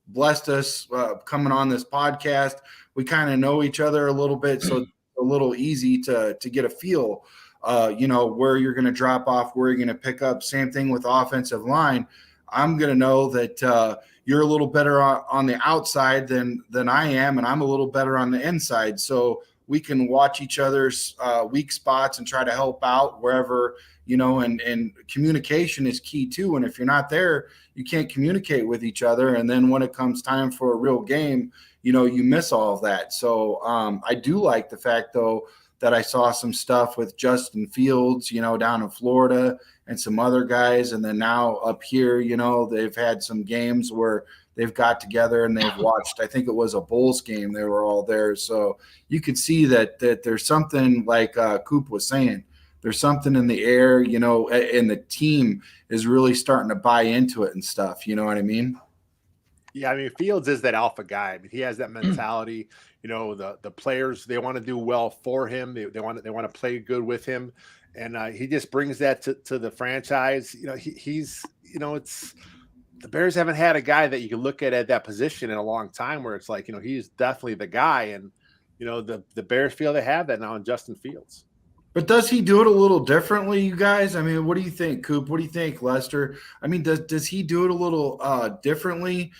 blessed us coming on this podcast. We kind of know each other a little bit. So it's a little easy to get a feel, where you're going to drop off, where you're going to pick up. Same thing with offensive line. I'm going to know that you're a little better on the outside than I am, and I'm a little better on the inside. So we can watch each other's weak spots and try to help out wherever, and communication is key too. And if you're not there, you can't communicate with each other. And then when it comes time for a real game, you miss all of that. So I do like the fact, though, that I saw some stuff with Justin Fields, down in Florida and some other guys. And then now up here, they've had some games where they've got together and they've watched, I think it was a Bulls game. They were all there. So you could see that there's something like Coop was saying. There's something in the air, and the team is really starting to buy into it and stuff. You know what I mean? Yeah, I mean, Fields is that alpha guy. I mean, he has that mentality. The players, they want to do well for him. They want to play good with him, and he just brings that to the franchise. He's it's the Bears haven't had a guy that you can look at that position in a long time where it's like he's definitely the guy, and the Bears feel they have that now in Justin Fields. But does he do it a little differently, you guys? I mean, what do you think, Coop? What do you think, Lester? I mean, does he do it a little differently?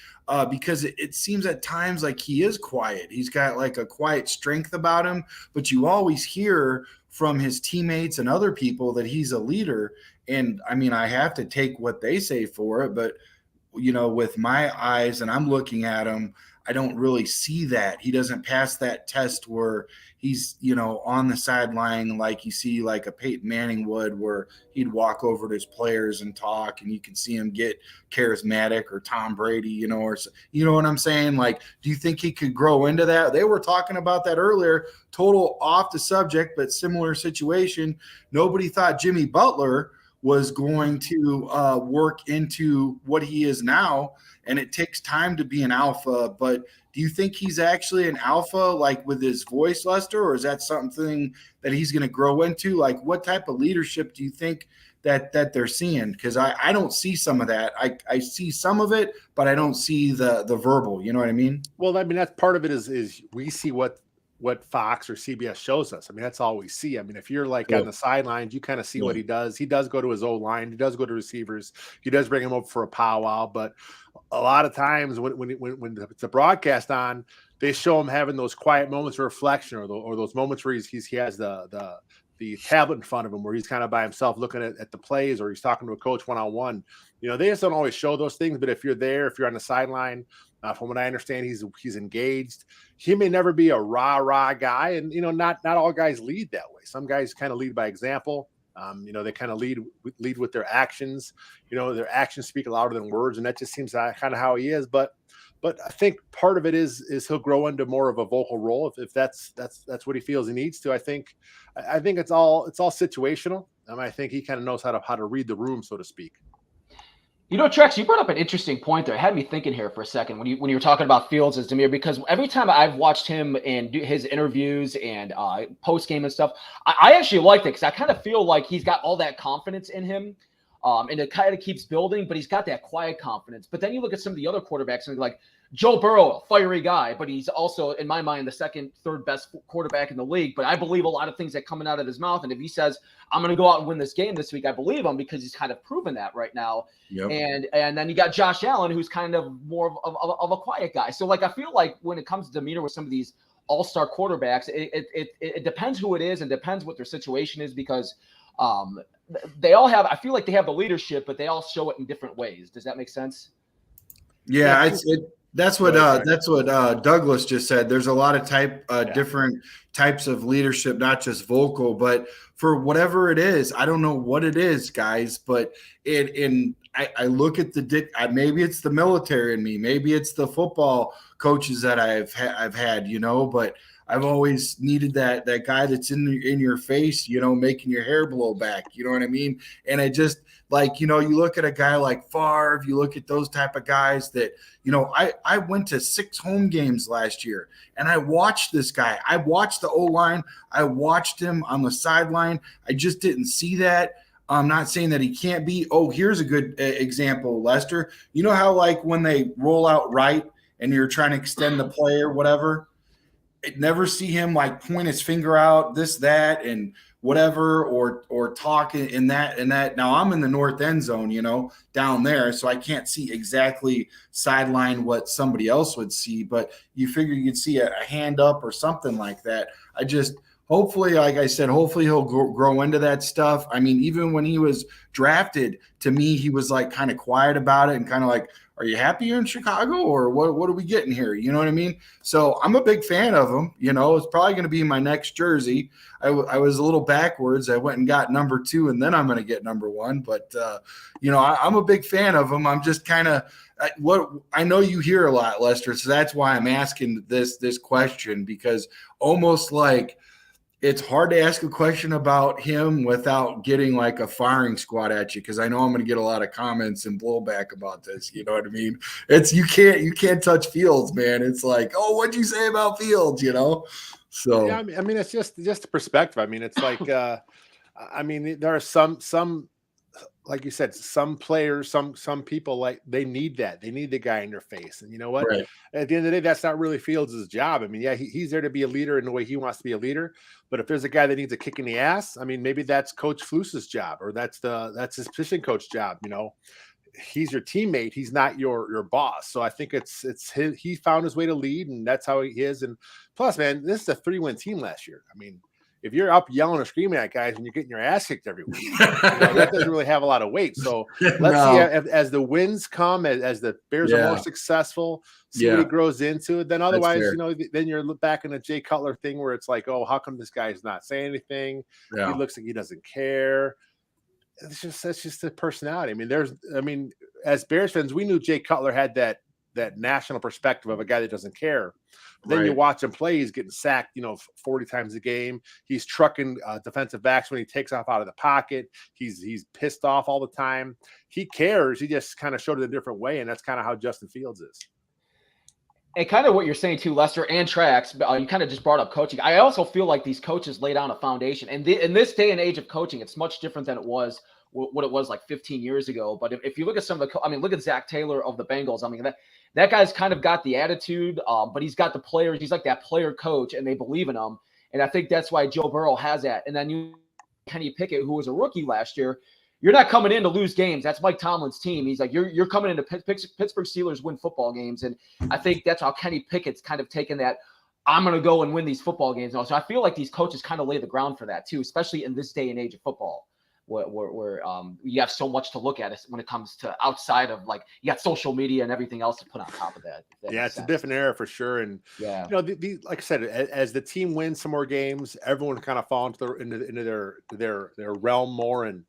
Because it seems at times like he is quiet. He's got like a quiet strength about him, but you always hear from his teammates and other people that he's a leader. And I mean, I have to take what they say for it, but with my eyes and I'm looking at him, I don't really see that. He doesn't pass that test where he's, on the sideline like you see like a Peyton Manning would, where he'd walk over to his players and talk, and you can see him get charismatic, or Tom Brady, or what I'm saying? Like, do you think he could grow into that? They were talking about that earlier, total off the subject, but similar situation. Nobody thought Jimmy Butler was going to work into what he is now. And it takes time to be an alpha, but do you think he's actually an alpha, like with his voice, Lester, or is that something that he's going to grow into? Like, what type of leadership do you think that they're seeing? Because I don't see some of that. I see some of it, but I don't see the verbal. You know what I mean? Well, I mean, that's part of it is we see what Fox or CBS shows us. I mean, that's all we see. I mean, if you're like on the sidelines, you kind of see what he does. He does go to his O-line. He does go to receivers. He does bring him up for a powwow. But a lot of times when it's a broadcast on, they show him having those quiet moments of reflection, or those moments where he has the tablet in front of him, where he's kind of by himself looking at the plays, or he's talking to a coach one-on-one. They just don't always show those things. But if you're there, if you're on the sideline, from what I understand, he's engaged. He may never be a rah guy, and not all guys lead that way. Some guys kind of lead by example. They kind of lead with their actions. Their actions speak louder than words, and that just seems kind of how he is. But I think part of it is he'll grow into more of a vocal role if that's what he feels he needs to. I think it's all situational. I think he kind of knows how to read the room, so to speak. Trex, you brought up an interesting point there. It had me thinking here for a second when you were talking about Fields as Demir, because every time I've watched him and do his interviews and post game and stuff, I actually liked it, because I kind of feel like he's got all that confidence in him, and it kind of keeps building, but he's got that quiet confidence. But then you look at some of the other quarterbacks and like Joe Burrow, a fiery guy, but he's also, in my mind, the second, third best quarterback in the league. But I believe a lot of things that coming out of his mouth. And if he says, I'm going to go out and win this game this week, I believe him because he's kind of proven that right now. Yep. And then you got Josh Allen, who's kind of more of a quiet guy. So, like, I feel like when it comes to demeanor with some of these all-star quarterbacks, it depends who it is and depends what their situation is because they all have – I feel like they have the leadership, but they all show it in different ways. Does that make sense? Yeah, that's what Douglas just said. There's a lot of different types of leadership, not just vocal, but for whatever it is. I don't know what it is, guys, but I look at maybe it's the military in me, maybe it's the football coaches that I've had, but I've always needed that guy that's in your face, making your hair blow back. You know what I mean? And I just you look at a guy like Favre, you look at those type of guys that, I went to 6 home games last year and I watched this guy. I watched the O-line. I watched him on the sideline. I just didn't see that. I'm not saying that he can't be. Oh, here's a good example, Lester. You know how when they roll out right and you're trying to extend the play or whatever, never see him point his finger out, this, that, and whatever, or talk in that and that. Now I'm in the north end zone, down there, so I can't see exactly sideline what somebody else would see, but you figure you'd see a hand up or something like that. Hopefully, like I said, hopefully he'll grow into that stuff. I mean, even when he was drafted, to me, he was kind of quiet about it and kind of are you happy you're in Chicago or what are we getting here? You know what I mean? So I'm a big fan of him. It's probably going to be my next jersey. I was a little backwards. I went and got number 2 and then I'm going to get number 1. But, I'm a big fan of him. I'm just kind of I know you hear a lot, Lester. So that's why I'm asking this question because almost it's hard to ask a question about him without getting a firing squad at you because I know I'm going to get a lot of comments and blowback about this. You know what I mean? You can't touch Fields, man. It's oh, what'd you say about Fields? So yeah, I mean, it's just a perspective. I mean, it's I mean, there are some. Like you said, some players, some people they need that. They need the guy in their face. And you know what? Right. At the end of the day, that's not really Fields' job. I mean, yeah, he's there to be a leader in the way he wants to be a leader. But if there's a guy that needs a kick in the ass, I mean, maybe that's Coach Flus's job or that's his position coach job. He's your teammate. He's not your boss. So I think it's he found his way to lead, and that's how he is. And plus, man, this is a 3-win team last year. I mean, if you're up yelling or screaming at guys and you're getting your ass kicked every week, that doesn't really have a lot of weight. So let's see as the wins come, as the Bears are more successful, see what he grows into. Then otherwise, then you're back in a Jay Cutler thing where it's oh, how come this guy's not saying anything? Yeah. He looks like he doesn't care. That's just the personality. I mean, as Bears fans, we knew Jay Cutler had that national perspective of a guy that doesn't care. But then you watch him play, he's getting sacked, 40 times a game. He's trucking defensive backs when he takes off out of the pocket. He's pissed off all the time. He cares. He just kind of showed it a different way, and that's kind of how Justin Fields is. And kind of what you're saying too, Lester and Trax, you kind of just brought up coaching. I also feel like these coaches lay down a foundation. And in this day and age of coaching, it's much different than it was what it was 15 years ago. But if you look at some of the, look at Zach Taylor of the Bengals. That guy's kind of got the attitude, but he's got the players. He's like that player coach, and they believe in him. And I think that's why Joe Burrow has that. And then Kenny Pickett, who was a rookie last year, you're not coming in to lose games. That's Mike Tomlin's team. He's you're coming into Pittsburgh Steelers win football games. And I think that's how Kenny Pickett's kind of taken that. I'm going to go and win these football games. So I feel like these coaches kind of lay the ground for that too, especially in this day and age of football. Where you have so much to look at when it comes to outside of you got social media and everything else to put on top of that. Yeah, it's a different era for sure. And like I said, as the team wins some more games, everyone kind of falls into their realm more. And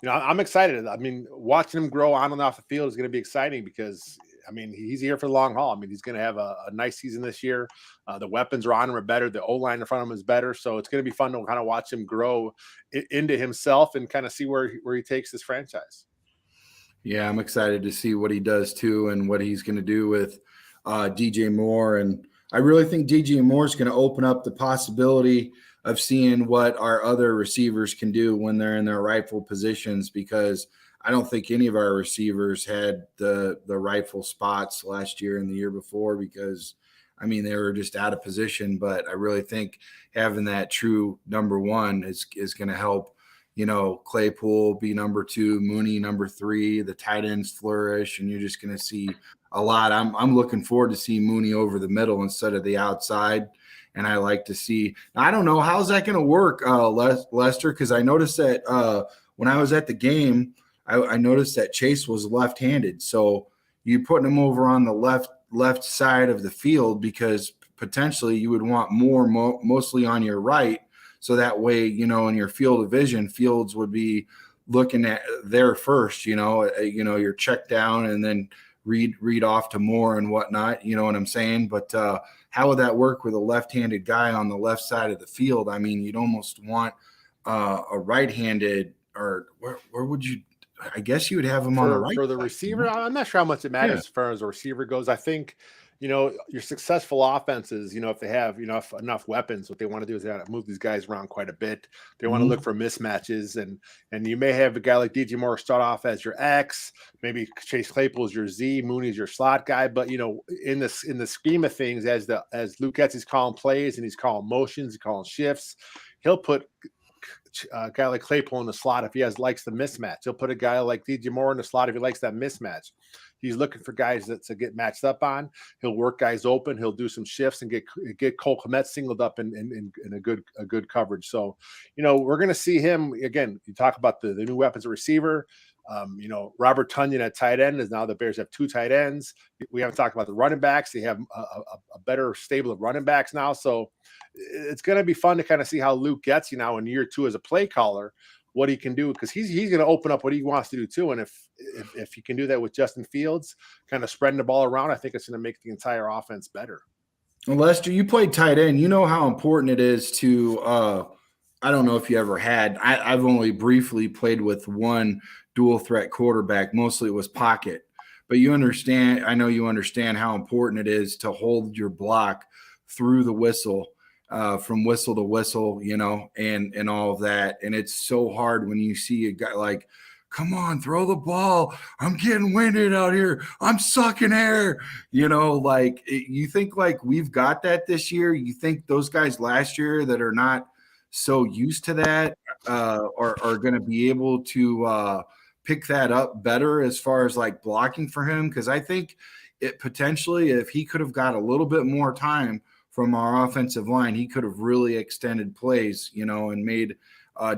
I'm excited. I mean, watching him grow on and off the field is going to be exciting because he's here for the long haul. He's going to have a nice season this year. The weapons around him are better. The O-line in front of him is better. So it's going to be fun to kind of watch him grow into himself and kind of see where he takes this franchise. Yeah, I'm excited to see what he does too and what he's going to do with DJ Moore. And I really think DJ Moore is going to open up the possibility of seeing what our other receivers can do when they're in their rightful positions, because I don't think any of our receivers had the rightful spots last year and the year before, because I mean, they were just out of position. But I really think having that true number one is going to help, Claypool be number two, Mooney number three, the tight ends flourish, and you're just going to see a lot. I'm looking forward to seeing Mooney over the middle instead of the outside. And I like to see, I don't know, how's that going to work, Lester? Because I noticed that when I was at the game, I noticed that Chase was left-handed. So you putting him over on the left side of the field, because potentially you would want more mostly on your right. So that way, in your field of vision, Fields would be looking at there first, you're checked down and then read off to Moore and whatnot. You know what I'm saying? But how would that work with a left-handed guy on the left side of the field? I mean, you'd almost want a right-handed, or where would you? I guess you would have him on the right for the side, receiver. I'm not sure how much it matters as far as a receiver goes. I think, your successful offenses, if they have enough weapons, what they want to do is they want to move these guys around quite a bit. They want to look for mismatches, and you may have a guy like DJ Moore start off as your X, maybe Chase Claypool is your Z, Mooney's your slot guy. But in the scheme of things, as Luke Getsy's calling plays and he's calling motions, he's calling shifts, he'll put a guy like Claypool in the slot if he likes the mismatch. He'll put a guy like DJ Moore in the slot if he likes that mismatch. He's looking for guys to get matched up on. He'll work guys open. He'll do some shifts and get Cole Kmet singled up in a good coverage. So, we're going to see him again. You talk about the new weapons at receiver. Robert Tonyan at tight end is now the Bears have two tight ends. We haven't talked about the running backs. They have a better stable of running backs now. So it's going to be fun to kind of see how Luke gets in year two as a play caller, what he can do, because he's going to open up what he wants to do too. And if he can do that with Justin Fields, kind of spreading the ball around, I think it's going to make the entire offense better. Well, Lester, you played tight end. You know how important it is to I don't know if you ever had. I've only briefly played with one dual threat quarterback. Mostly it was pocket. But I know you understand how important it is to hold your block through the whistle, from whistle to whistle, and all of that. And it's so hard when you see a guy like, come on, throw the ball. I'm getting winded out here. I'm sucking air. You think like we've got that this year? You think those guys last year that are not so used to that are going to be able to pick that up better as far as like blocking for him? Because I think it potentially, if he could have got a little bit more time from our offensive line, he could have really extended plays, and made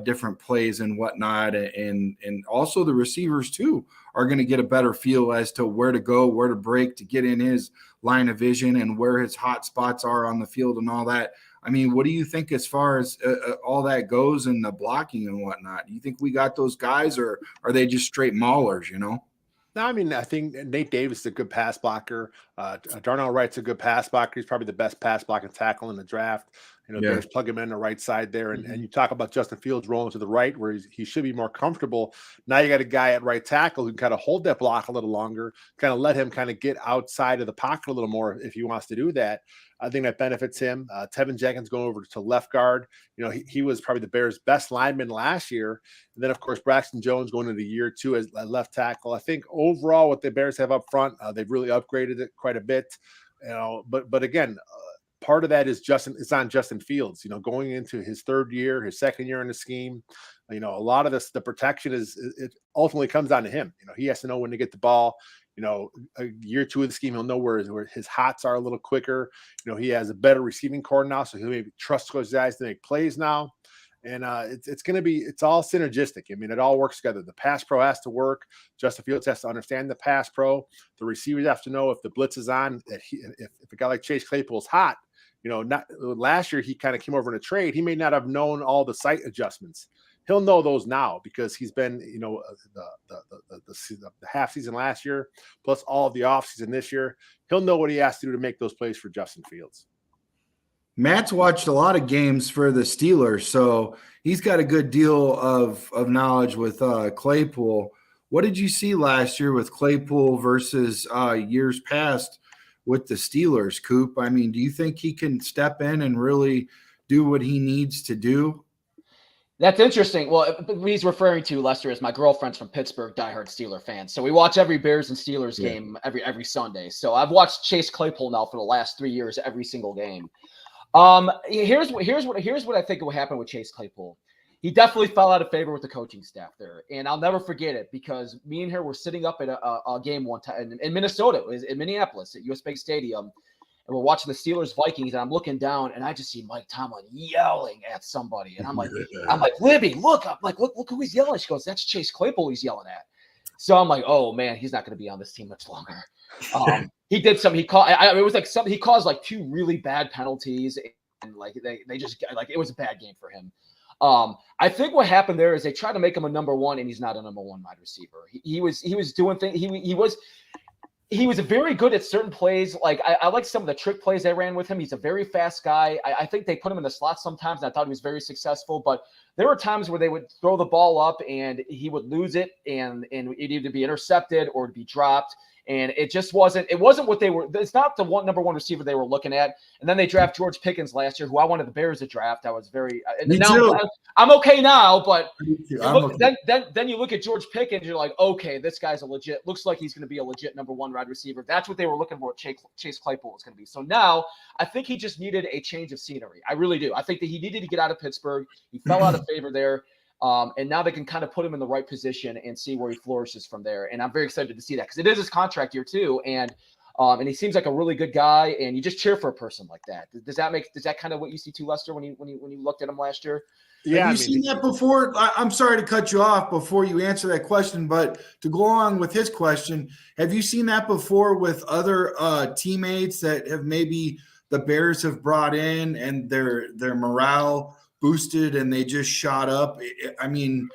different plays and whatnot. And also the receivers too are going to get a better feel as to where to go, where to break to get in his line of vision and where his hot spots are on the field and all that. I mean, what do you think as far as all that goes and the blocking and whatnot? Do you think we got those guys, or are they just straight maulers, No, I mean, I think Nate Davis is a good pass blocker. Darnell Wright's a good pass blocker. He's probably the best pass blocking tackle in the draft. Bears plug him in the right side there. And you talk about Justin Fields rolling to the right where he should be more comfortable. Now you got a guy at right tackle who can kind of hold that block a little longer, kind of let him kind of get outside of the pocket a little more if he wants to do that. I think that benefits him. Tevin Jenkins going over to left guard. He was probably the Bears' best lineman last year. And then, of course, Braxton Jones going into year two as left tackle. I think overall what the Bears have up front, they've really upgraded it quite a bit. But again, part of that is it's on Justin Fields, going into his third year, his second year in the scheme. A lot of the protection it ultimately comes down to him. He has to know when to get the ball. Year two of the scheme, he'll know where his hots are a little quicker. He has a better receiving core now, so he'll maybe trust those guys to make plays now. And it's all synergistic. I mean, it all works together. The pass pro has to work. Justin Fields has to understand the pass pro. The receivers have to know if the blitz is on, if a guy like Chase Claypool's hot. Not last year he kind of came over in a trade. He may not have known all the site adjustments. He'll know those now because he's been, the half season last year, plus all of the offseason this year. He'll know what he has to do to make those plays for Justin Fields. Matt's watched a lot of games for the Steelers, so he's got a good deal of knowledge with Claypool. What did you see last year with Claypool versus years past with the Steelers, Coop? I mean, do you think he can step in and really do what he needs to do? That's interesting. Well, what he's referring to, Lester, is my girlfriend's from Pittsburgh, diehard Steeler fan. So we watch every Bears and Steelers game every Sunday. So I've watched Chase Claypool now for the last 3 years, every single game. Here's what I think will happen with Chase Claypool. He definitely fell out of favor with the coaching staff there, and I'll never forget it because me and her were sitting up at a game one time in Minnesota, it was in Minneapolis at US Bank Stadium. And we're watching the Steelers Vikings, and I'm looking down, and I just see Mike Tomlin yelling at somebody, and I'm like, Libby, look up, like, look who he's yelling at. She goes, that's Chase Claypool he's yelling at. So I'm like, oh man, he's not going to be on this team much longer. He did something. He caused like 2 really bad penalties, and like they just like it was a bad game for him. I think what happened there is they tried to make him a number 1, and he's not a number 1 wide receiver. He was doing things. He was very good at certain plays. Like I like some of the trick plays they ran with him. He's a very fast guy. I think they put him in the slot sometimes, and I thought he was very successful. But there were times where they would throw the ball up, and he would lose it, and it'd either be intercepted or it'd be dropped. And it just wasn't what they were. It's not the number 1 receiver they were looking at. And then they draft George Pickens last year, who I wanted the Bears to draft. I was very I'm okay now, but then you look at George Pickens, you're like, okay, this guy's looks like he's going to be a legit number 1 wide receiver. That's what they were looking for. Chase Claypool was going to be. So now I think he just needed a change of scenery. I really do. I think that he needed to get out of Pittsburgh. He fell out of favor there. And now they can kind of put him in the right position and see where he flourishes from there. And I'm very excited to see that because it is his contract year too. And he seems like a really good guy. And you just cheer for a person like that. Does that kind of what you see too, Lester, when you looked at him last year? Yeah. Have you seen that before? I'm sorry to cut you off before you answer that question, but to go on with his question, have you seen that before with other teammates that have maybe the Bears have brought in and their morale boosted and they just shot up? I mean,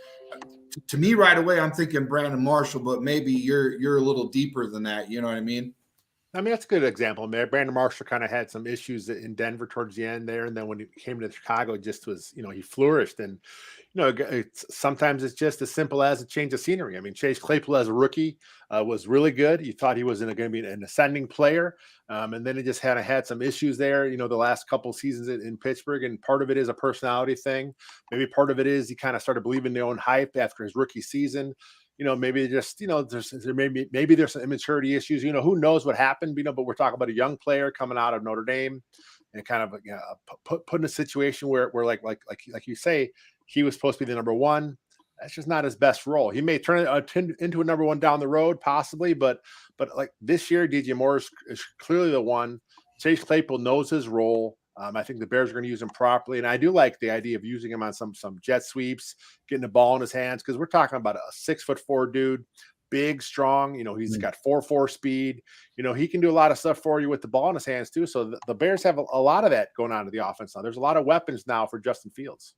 to me right away, I'm thinking Brandon Marshall, but maybe you're a little deeper than that. You know what I mean? I mean, that's a good example. Brandon Marshall kind of had some issues in Denver towards the end there. And then when he came to Chicago, it just was, he flourished. And, sometimes it's just as simple as a change of scenery. I mean, Chase Claypool as a rookie was really good. You thought he was going to be an ascending player. And then he just had some issues there, the last couple of seasons in Pittsburgh. And part of it is a personality thing. Maybe part of it is he kind of started believing their own hype after his rookie season. Maybe just, maybe there's some immaturity issues, who knows what happened, but we're talking about a young player coming out of Notre Dame and kind of put in a situation where like you say, he was supposed to be the number 1. That's just not his best role. He may turn it into a number 1 down the road, possibly, but like this year, DJ Moore is clearly the one. Chase Claypool knows his role. I think the Bears are going to use him properly, and I do like the idea of using him on some jet sweeps, getting the ball in his hands, because we're talking about a 6'4" dude, big, strong. He's got 4.4 speed. He can do a lot of stuff for you with the ball in his hands too. So the Bears have a lot of that going on to the offense now. There's a lot of weapons now for Justin Fields.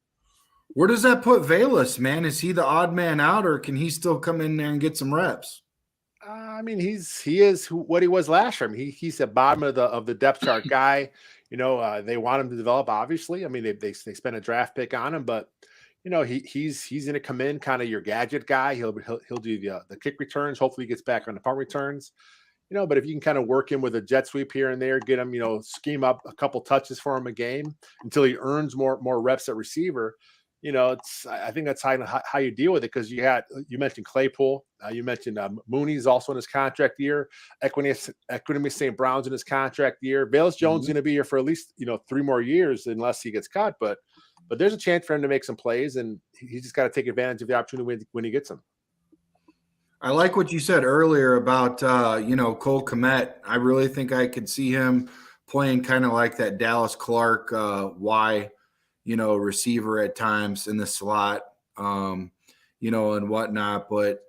Where does that put Velus, man? Is he the odd man out, or can he still come in there and get some reps? I mean, he is what he was last year. I mean, he's the bottom of the depth chart guy. They want him to develop. Obviously, I mean, they spent a draft pick on him, but he's going to come in kind of your gadget guy. He'll do the kick returns. Hopefully, he gets back on the punt returns. But if you can kind of work him with a jet sweep here and there, get him, scheme up a couple touches for him a game until he earns more reps at receiver. I think that's how you deal with it, because you mentioned Claypool, you mentioned Mooney's also in his contract year, Equinemius St. Brown's in his contract year. Velus Jones is going to be here for at least 3 more years unless he gets cut, but there's a chance for him to make some plays, and he's just got to take advantage of the opportunity when he gets them. I like what you said earlier about Cole Kmet. I really think I could see him playing kind of like that Dallas Clark receiver at times in the slot, and whatnot. But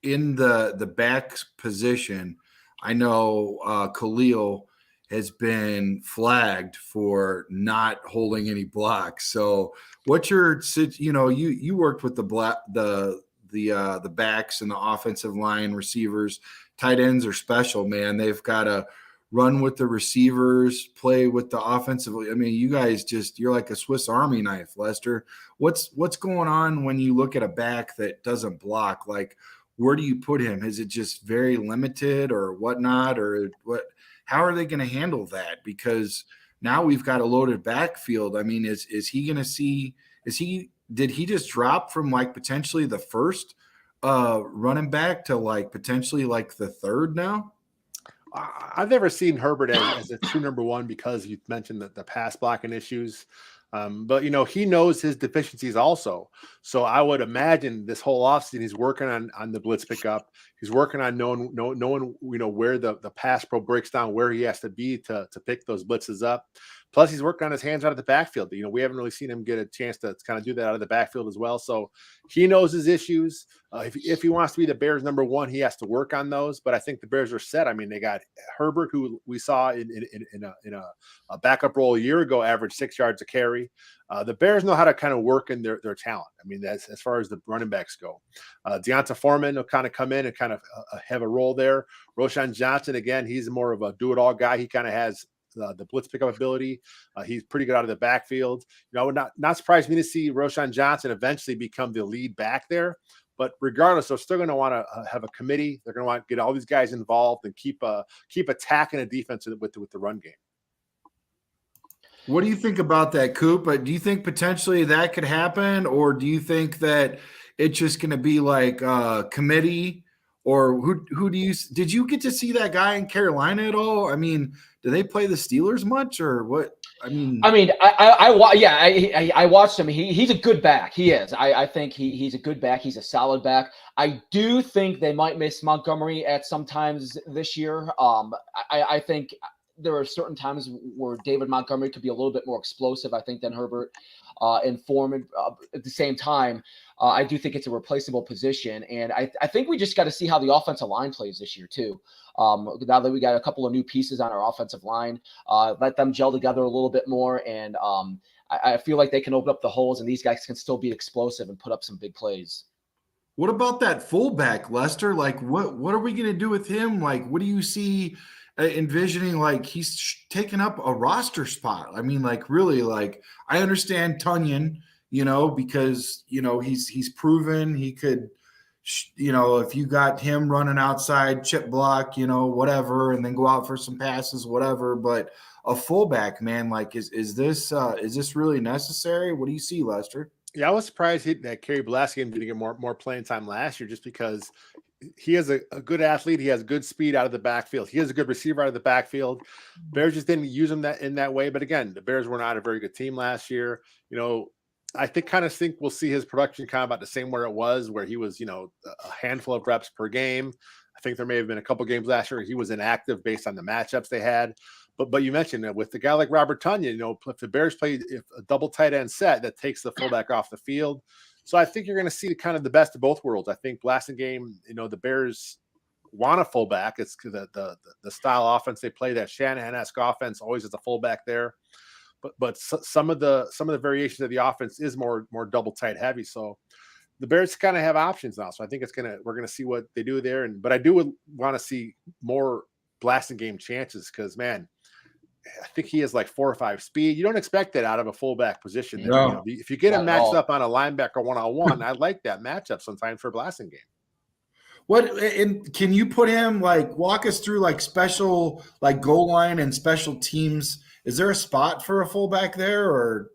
in the back position, I know Khalil has been flagged for not holding any blocks. So what's your, you worked with the backs and the offensive line receivers. Tight ends are special, man. They've got to run with the receivers, play with the offensive. I mean, you guys you're like a Swiss Army knife, Lester. What's going on when you look at a back that doesn't block? Like, where do you put him? Is it just very limited or whatnot, or what? How are they going to handle that? Because now we've got a loaded backfield. I mean, is he going to see? Did he just drop from like potentially the first running back to like potentially like the third now? I've never seen Herbert as a true number one because you mentioned the pass blocking issues. But he knows his deficiencies also. So I would imagine this whole offseason he's working on the blitz pickup. He's working on knowing where the pass pro breaks down, where he has to be to pick those blitzes up. Plus, he's working on his hands out of the backfield. We haven't really seen him get a chance to kind of do that out of the backfield as well. So he knows his issues. If he wants to be the Bears number one, he has to work on those. But I think the Bears are set. I mean, they got Herbert, who we saw in a backup role a year ago, averaged 6 yards a carry. The Bears know how to kind of work in their talent. I mean, as far as the running backs go, Deonta Foreman will kind of come in and kind of have a role there. Roschon Johnson, again, he's more of a do-it-all guy. He kind of has the blitz pickup ability. He's pretty good out of the backfield. Not surprised me to see Roschon Johnson eventually become the lead back there. But regardless, they're still going to want to have a committee. They're going to want to get all these guys involved and keep attacking the defense with the run game. What do you think about that, Coop? Do you think potentially that could happen, or do you think that it's just going to be like a committee? Or who did you get to see that guy in Carolina at all? I mean, do they play the Steelers much, or what? I watched him. He's a good back. He is. I think he's a good back. He's a solid back. I do think they might miss Montgomery at some times this year. I think there are certain times where David Montgomery could be a little bit more explosive, I think, than Herbert in Foreman. At the same time, I do think it's a replaceable position. And I think we just got to see how the offensive line plays this year, too. Now that we got a couple of new pieces on our offensive line, let them gel together a little bit more. And I feel like they can open up the holes, and these guys can still be explosive and put up some big plays. What about that fullback, Lester? Like, what are we going to do with him? Like, what do you see envisioning? Like, he's taking up a roster spot. I mean, like, really, like, I understand Tunyon, because, he's proven he could, if you got him running outside, chip block, whatever, and then go out for some passes, whatever. But a fullback, man, like, is this really necessary? What do you see, Lester? Yeah, I was surprised that Kerry Blaskin didn't get more playing time last year, just because he is a good athlete. He has good speed out of the backfield. He is a good receiver out of the backfield. Bears just didn't use him in that way. But again, the Bears were not a very good team last year. I think we'll see his production kind of about the same where it was, where he was, a handful of reps per game. I think there may have been a couple games last year he was inactive based on the matchups they had. But you mentioned that with the guy like Robert Tunyon, if the Bears play a double tight end set, that takes the fullback off the field. So I think you're going to see kind of the best of both worlds. I think Blasingame, the Bears want a fullback. It's the style offense they play, that Shanahan-esque offense, always has a fullback there. But some of the variations of the offense is more double tight heavy. So the Bears kind of have options now. So I think we're gonna see what they do there. But I do want to see more Blasingame chances, because, man, I think he has like 4 or 5 speed. You don't expect that out of a fullback position. No. If you get him matched up on a linebacker one-on-one, I like that matchup sometimes for Blasingame. And can you put him, like, walk us through like special, like, goal line and special teams? Is there a spot for a fullback there, or?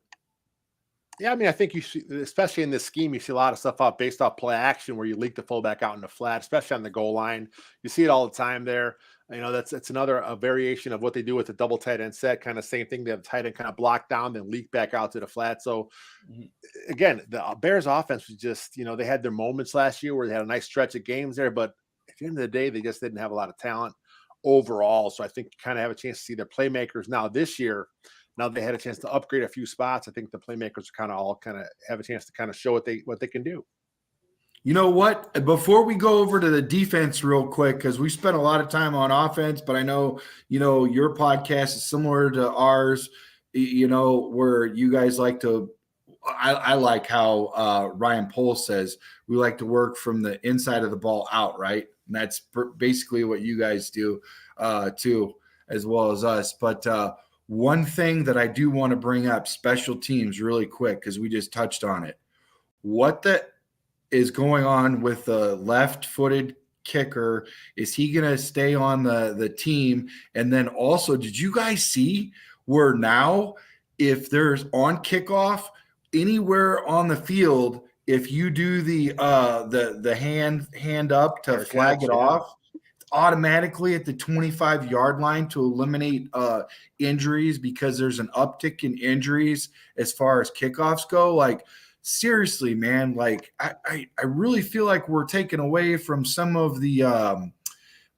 Yeah, I mean, I think you see, especially in this scheme, you see a lot of stuff out based off play action where you leak the fullback out in the flat, especially on the goal line. You see it all the time there. That's another variation of what they do with the double tight end set, kind of same thing. They have the tight end kind of block down, then leak back out to the flat. So again, the Bears offense was just, they had their moments last year where they had a nice stretch of games there, but at the end of the day, they just didn't have a lot of talent overall. So I think you kind of have a chance to see their playmakers now this year. Now they had a chance to upgrade a few spots. I think the playmakers all have a chance to kind of show what they can do. You know what? Before we go over to the defense real quick, because we spent a lot of time on offense, but I know, your podcast is similar to ours, where you guys like to – I like how Ryan Poles says we like to work from the inside of the ball out, right? And that's basically what you guys do too, as well as us. But one thing that I do want to bring up, special teams, really quick, because we just touched on it. What is going on with the left-footed kicker? Is he going to stay on the team? And then also, did you guys see Where now, if there's on kickoff anywhere on the field, if you do the hand up to flag it off, automatically at the 25-yard line to eliminate injuries, because there's an uptick in injuries as far as kickoffs go. Like, seriously, man, like I really feel like we're taking away from some of the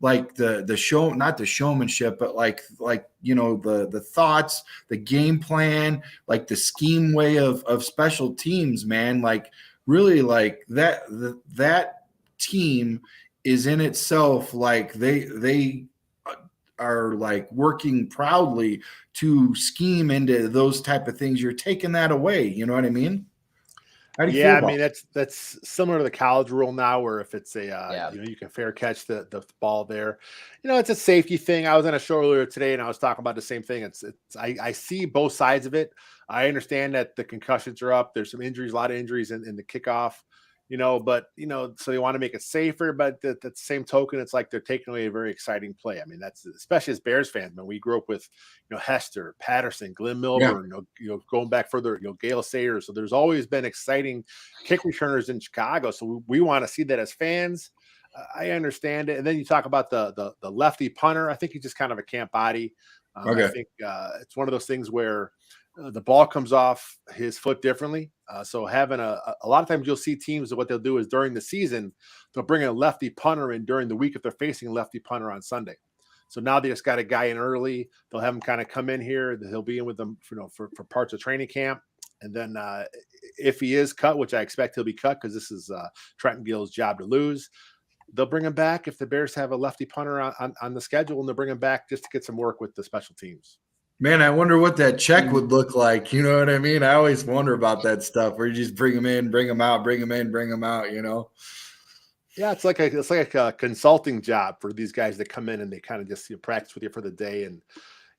like the show, not the showmanship, but like the thoughts, the game plan, like the scheme way of special teams, man. Like, really, like that team is in itself, like they are like working proudly to scheme into those type of things. You're taking that away. You know what I mean? How do you feel about that's similar to the college rule now, where if it's a you can fair catch the ball there. It's a safety thing. I was on a show earlier today and I was talking about the same thing. I see both sides of it. I understand that the concussions are up. There's some injuries, a lot of injuries in the kickoff. But so they want to make it safer, but at the same token, it's like they're taking away a very exciting play. I mean, that's especially as Bears fans, man. We grew up with, Hester, Patterson, Glenn Milburn, going back further, Gale Sayers. So there's always been exciting kick returners in Chicago. So we want to see that as fans. I understand it. And then you talk about the lefty punter. I think he's just kind of a camp body. I think it's one of those things where the ball comes off his foot differently. So having a lot of times you'll see teams, what they'll do is during the season, they'll bring a lefty punter in during the week if they're facing a lefty punter on Sunday. So now they just got a guy in early. They'll have him kind of come in here. He'll be in with them for parts of training camp. And then if he is cut, which I expect he'll be cut because this is Trenton Gill's job to lose, they'll bring him back if the Bears have a lefty punter on the schedule, and they'll bring him back just to get some work with the special teams. Man, I wonder what that check would look like. You know what I mean? I always wonder about that stuff where you just bring them in, bring them out, bring them in, bring them out, Yeah, it's like a consulting job for these guys that come in and they kind of just practice with you for the day. And,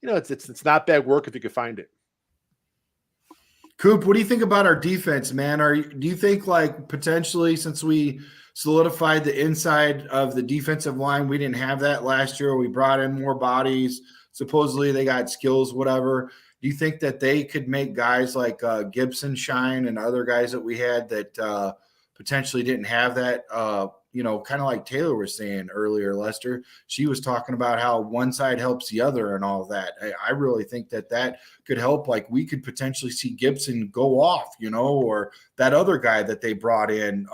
it's not bad work if you can find it. Coop, what do you think about our defense, man? Do you think, like, potentially, since we solidified the inside of the defensive line, we didn't have that last year, we brought in more bodies, supposedly they got skills, whatever. Do you think that they could make guys like Gibson shine and other guys that we had that potentially didn't have that, kind of like Taylor was saying earlier, Lester? She was talking about how one side helps the other and all of that. I really think that could help. Like, we could potentially see Gibson go off, or that other guy that they brought in.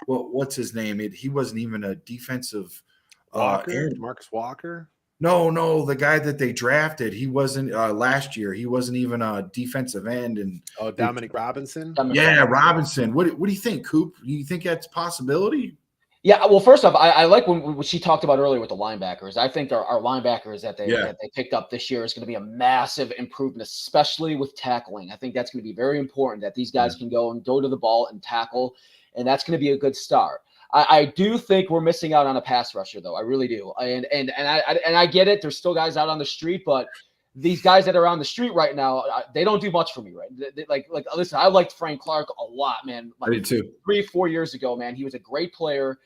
What's his name? He wasn't even a defensive Marcus Walker. No, the guy that they drafted, he wasn't last year. He wasn't even a defensive end. And Dominic Robinson. Robinson. What do you think, Coop? Do you think that's a possibility? Yeah, well, first off, I like when she talked about earlier with the linebackers. I think our linebackers that they picked up this year is going to be a massive improvement, especially with tackling. I think that's going to be very important that these guys can go to the ball and tackle, and that's going to be a good start. I do think we're missing out on a pass rusher, though. I really do. And I get it. There's still guys out on the street, but these guys that are on the street right now, they don't do much for me, right? Listen, I liked Frank Clark a lot, man. I did too. 3-4 years ago, man, he was a great player,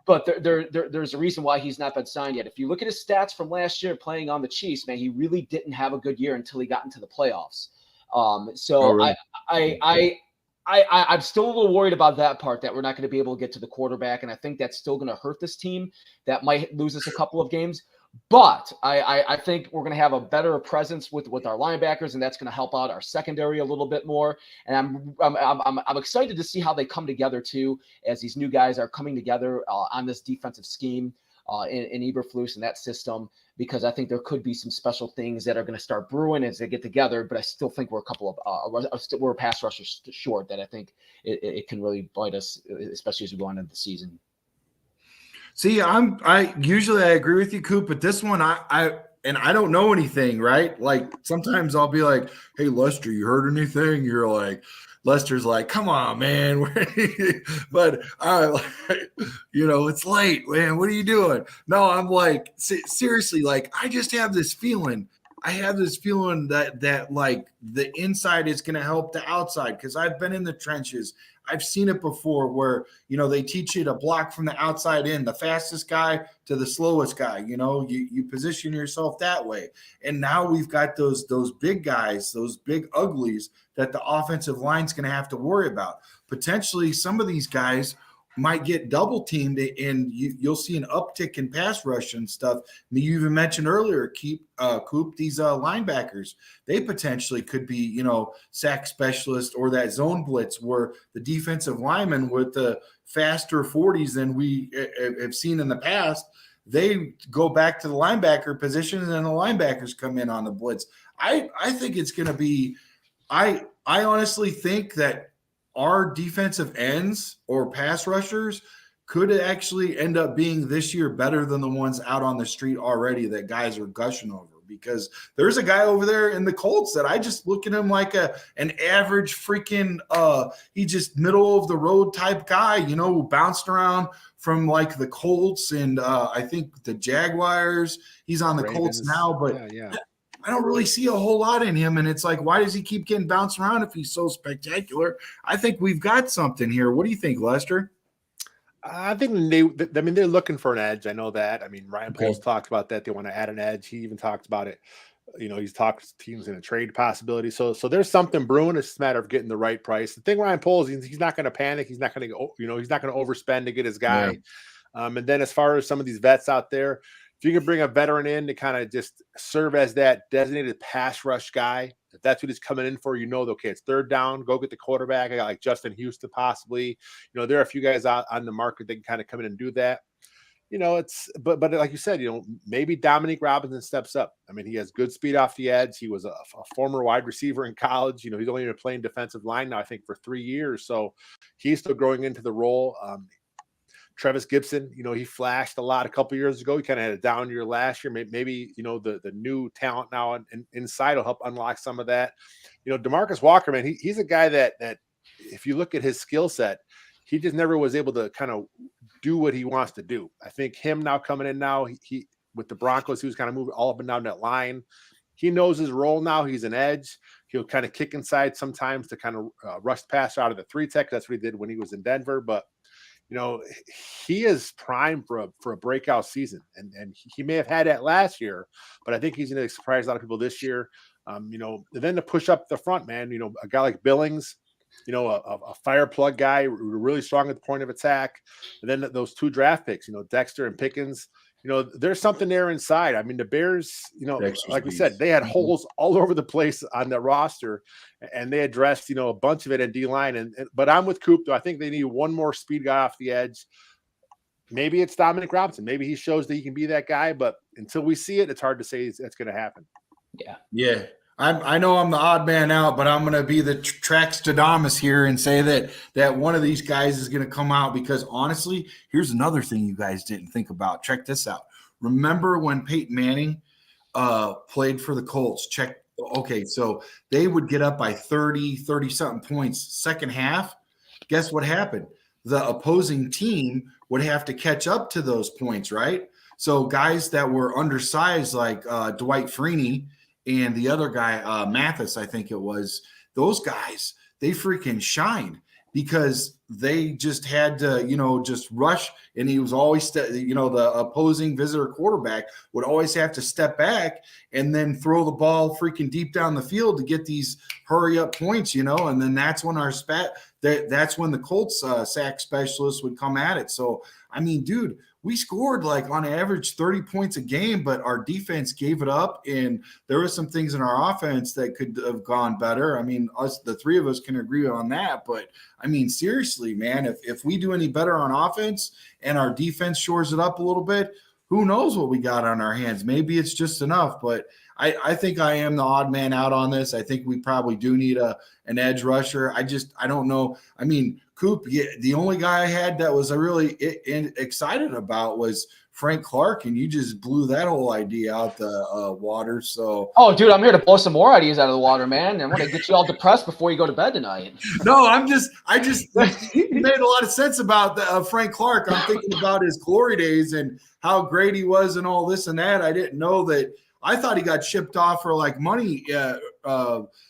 but there's a reason why he's not been signed yet. If you look at his stats from last year playing on the Chiefs, man, he really didn't have a good year until he got into the playoffs. Really? I'm still a little worried about that part, that we're not going to be able to get to the quarterback, and I think that's still going to hurt this team. That might lose us a couple of games. But I think we're going to have a better presence with our linebackers, and that's going to help out our secondary a little bit more. And I'm excited to see how they come together too, as these new guys are coming together on this defensive scheme in Eberflus and that system, because I think there could be some special things that are going to start brewing as they get together. But I still think we're a couple of we're a pass rushers short that I think it can really bite us, especially as we go on into the season. See, I usually agree with you, Coop, but this one I don't know anything, right? Like, sometimes I'll be like, "Hey, Lester, you heard anything?" You're like, Lester's like, "Come on, man." But it's late, man. What are you doing? No, I'm like, seriously, like, I just have this feeling. I have this feeling that like the inside is going to help the outside, because I've been in the trenches. I've seen it before where, they teach you to block from the outside in, the fastest guy to the slowest guy. You position yourself that way. And now we've got those big guys, those big uglies that the offensive line's going to have to worry about. Potentially some of these guys might get double teamed, and you'll see an uptick in pass rush and stuff. You even mentioned earlier, Coop, these linebackers, they potentially could be, sack specialist or that zone blitz where the defensive linemen with the faster 40s than we have seen in the past, they go back to the linebacker position and then the linebackers come in on the blitz. I think it's going to be, I honestly think that our defensive ends or pass rushers could actually end up being this year better than the ones out on the street already that guys are gushing over, because there's a guy over there in the Colts that I just look at him like an average freaking he just middle of the road type guy, who bounced around from like the Colts and I think the Jaguars. He's on the Ravens. Colts now, but yeah. I don't really see a whole lot in him. And it's like, why does he keep getting bounced around if he's so spectacular? I think we've got something here. What do you think, Lester? I think they're looking for an edge. I know that. Ryan Poles talked about that. They want to add an edge. He even talked about it. He's talked to teams in a trade possibility. So there's something brewing. It's just a matter of getting the right price. The thing, Ryan Poles, he's not going to panic. He's not going to go, he's not going to overspend to get his guy. Yeah. And then as far as some of these vets out there, if you can bring a veteran in to kind of just serve as that designated pass rush guy, if that's what he's coming in for, okay, it's third down, go get the quarterback. I got like Justin Houston possibly. There are a few guys out on the market that can kind of come in and do that. But like you said, maybe Dominique Robinson steps up. He has good speed off the edge. He was a former wide receiver in college. He's only been playing defensive line now, I think, for 3 years. So he's still growing into the role. Travis Gibson, he flashed a lot a couple years ago. He kind of had a down year last year. Maybe the new talent now inside will help unlock some of that. DeMarcus Walker, man, he's a guy that if you look at his skill set, he just never was able to kind of do what he wants to do. I think him now coming in now, he with the Broncos, he was kind of moving all up and down that line. He knows his role now. He's an edge. He'll kind of kick inside sometimes to kind of rush pass out of the 3-tech. That's what he did when he was in Denver. But he is primed for a breakout season, and he may have had that last year, but I think he's going to surprise a lot of people this year. And then to push up the front, man, a guy like Billings, a fire plug guy, really strong at the point of attack. And then those 2 draft picks, Dexter and Pickens, there's something there inside. The Bears, like we said, they had holes all over the place on the roster, and they addressed, a bunch of it in D-line. But I'm with Coop, though. I think they need one more speed guy off the edge. Maybe it's Dominic Robinson. Maybe he shows that he can be that guy. But until we see it, it's hard to say that's going to happen. Yeah. I know I'm the odd man out, but I'm going to be the Traxtodamus here and say that one of these guys is going to come out, because honestly, here's another thing you guys didn't think about. Check this out. Remember when Peyton Manning played for the Colts? Okay, so they would get up by 30-something points second half. Guess what happened? The opposing team would have to catch up to those points, right? So guys that were undersized like Dwight Freeney and the other guy, Mathis, I think it was, those guys, they freaking shined because they just had to, just rush. And he was always, the opposing visitor quarterback would always have to step back and then throw the ball freaking deep down the field to get these hurry up points, and then that's when that's when the Colts sack specialists would come at it. So, dude, we scored like on average 30 points a game, but our defense gave it up. And there were some things in our offense that could have gone better. The 3 of us can agree on that. But seriously, man, if we do any better on offense and our defense shores it up a little bit, who knows what we got on our hands? Maybe it's just enough, but I think I am the odd man out on this. I think we probably do need an edge rusher. I don't know. Coop, the only guy I had that was really excited about was Frank Clark, and you just blew that whole idea out the water. So, dude, I'm here to blow some more ideas out of the water, man. I want to get you all depressed before you go to bed tonight. No, I just you made a lot of sense about Frank Clark. I'm thinking about his glory days and how great he was and all this and that. I didn't know that I thought he got shipped off for like money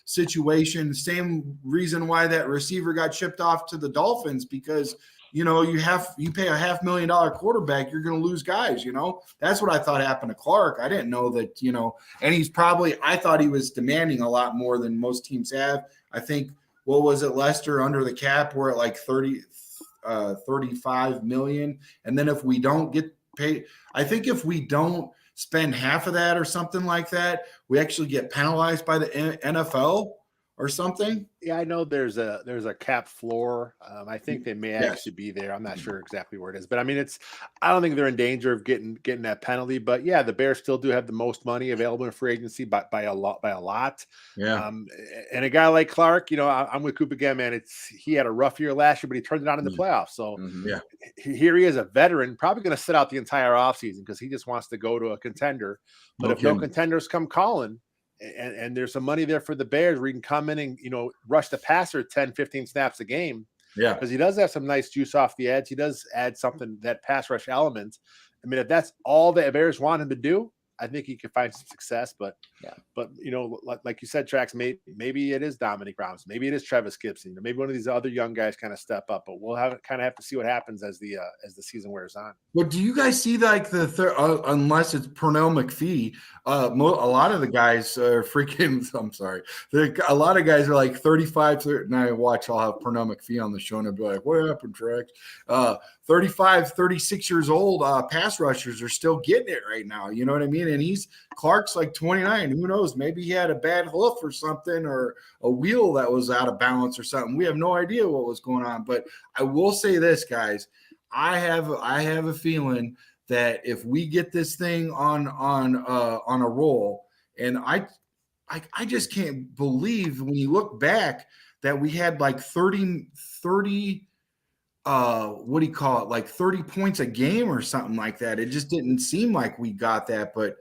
situation. Same reason why that receiver got shipped off to the Dolphins, because you pay a $500,000 quarterback, you're going to lose guys. That's what I thought happened to Clark. I didn't know that. And I thought he was demanding a lot more than most teams have. I think, what was it, Lester, under the cap, we're at like 35 million. And then if we don't get paid, I think if we don't spend half of that or something like that, we actually get penalized by the NFL or something. Yeah, I know there's a cap floor. I think they may actually be there. I'm not sure exactly where it is, but I mean, I don't think they're in danger of getting that penalty. But yeah, the Bears still do have the most money available in free agency by a lot. Yeah. And a guy like Clark, I'm with Coop again, man. He had a rough year last year, but he turned it on in the playoffs. So here he is, a veteran, probably going to sit out the entire offseason because he just wants to go to a contender. But if no contenders come calling, and there's some money there for the Bears where you can come in and, rush the passer 10, 15 snaps a game. Yeah. Because he does have some nice juice off the edge. He does add something, that pass rush element. I mean, if that's all the Bears want him to do, I think he could find some success. But like you said, Trax, maybe it is Dominic Robinson. Maybe it is Travis Gibson. Maybe one of these other young guys kind of step up. But we'll have to see what happens as the season wears on. But do you guys see like unless it's Pernell McPhee, a lot of the guys are freaking. I'm sorry, a lot of guys are like 35. And I'll have Pernell McPhee on the show and I'll be like, "What happened, Trax?" 35, 36 years old pass rushers are still getting it right now. You know what I mean? And Clark's like 29. Who knows? Maybe he had a bad hoof or something, or a wheel that was out of balance or something. We have no idea what was going on. But I will say this, guys. I have a feeling that if we get this thing on a roll, and I just can't believe when you look back that we had like 30 what do you call it, like 30 points a game or something like that. It just didn't seem like we got that, but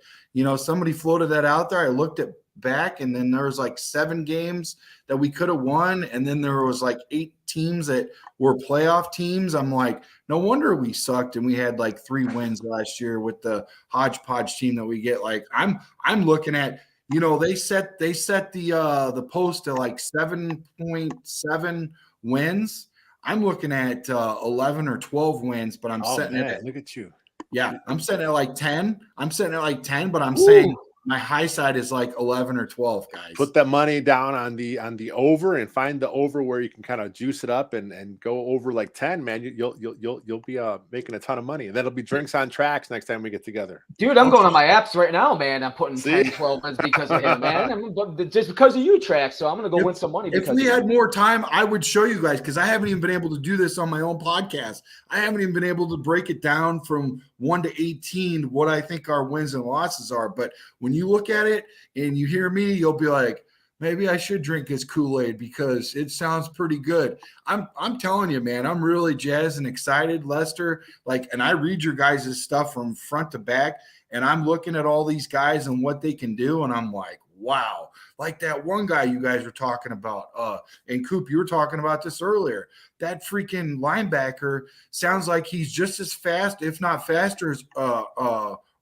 somebody floated that out there. I looked at back, and then there was like 7 games that we could have won, and then there was like 8 teams that were playoff teams. I'm like, no wonder we sucked, and we had like 3 wins last year with the hodgepodge team that we get. Like I'm looking at, they set the post to like 7.7 wins. I'm looking at 11 or 12 wins, but I'm setting it at, look at you. Yeah, I'm setting it at like 10. But I'm saying my high side is like 11 or 12, guys. Put that money down on the over and find the over where you can kind of juice it up and go over like 10, man. You'll be making a ton of money. And that'll be drinks on tracks next time we get together. Dude, I'm going on my apps right now, man. I'm putting 10, 12 wins because of him, man. Just because of you, Track. So I'm going to go win some money. If we had more time, I would show you guys, because I haven't even been able to do this on my own podcast. I haven't even been able to break it down from 1 to 18, what I think our wins and losses are. But when you look at it and you hear me, you'll be like, maybe I should drink his Kool-Aid because it sounds pretty good. I'm telling you, man, I'm really jazzed and excited, Lester. And I read your guys' stuff from front to back, and I'm looking at all these guys and what they can do, and I'm like, wow. Like that one guy you guys were talking about, and Coop, you were talking about this earlier. That freaking linebacker sounds like he's just as fast, if not faster, as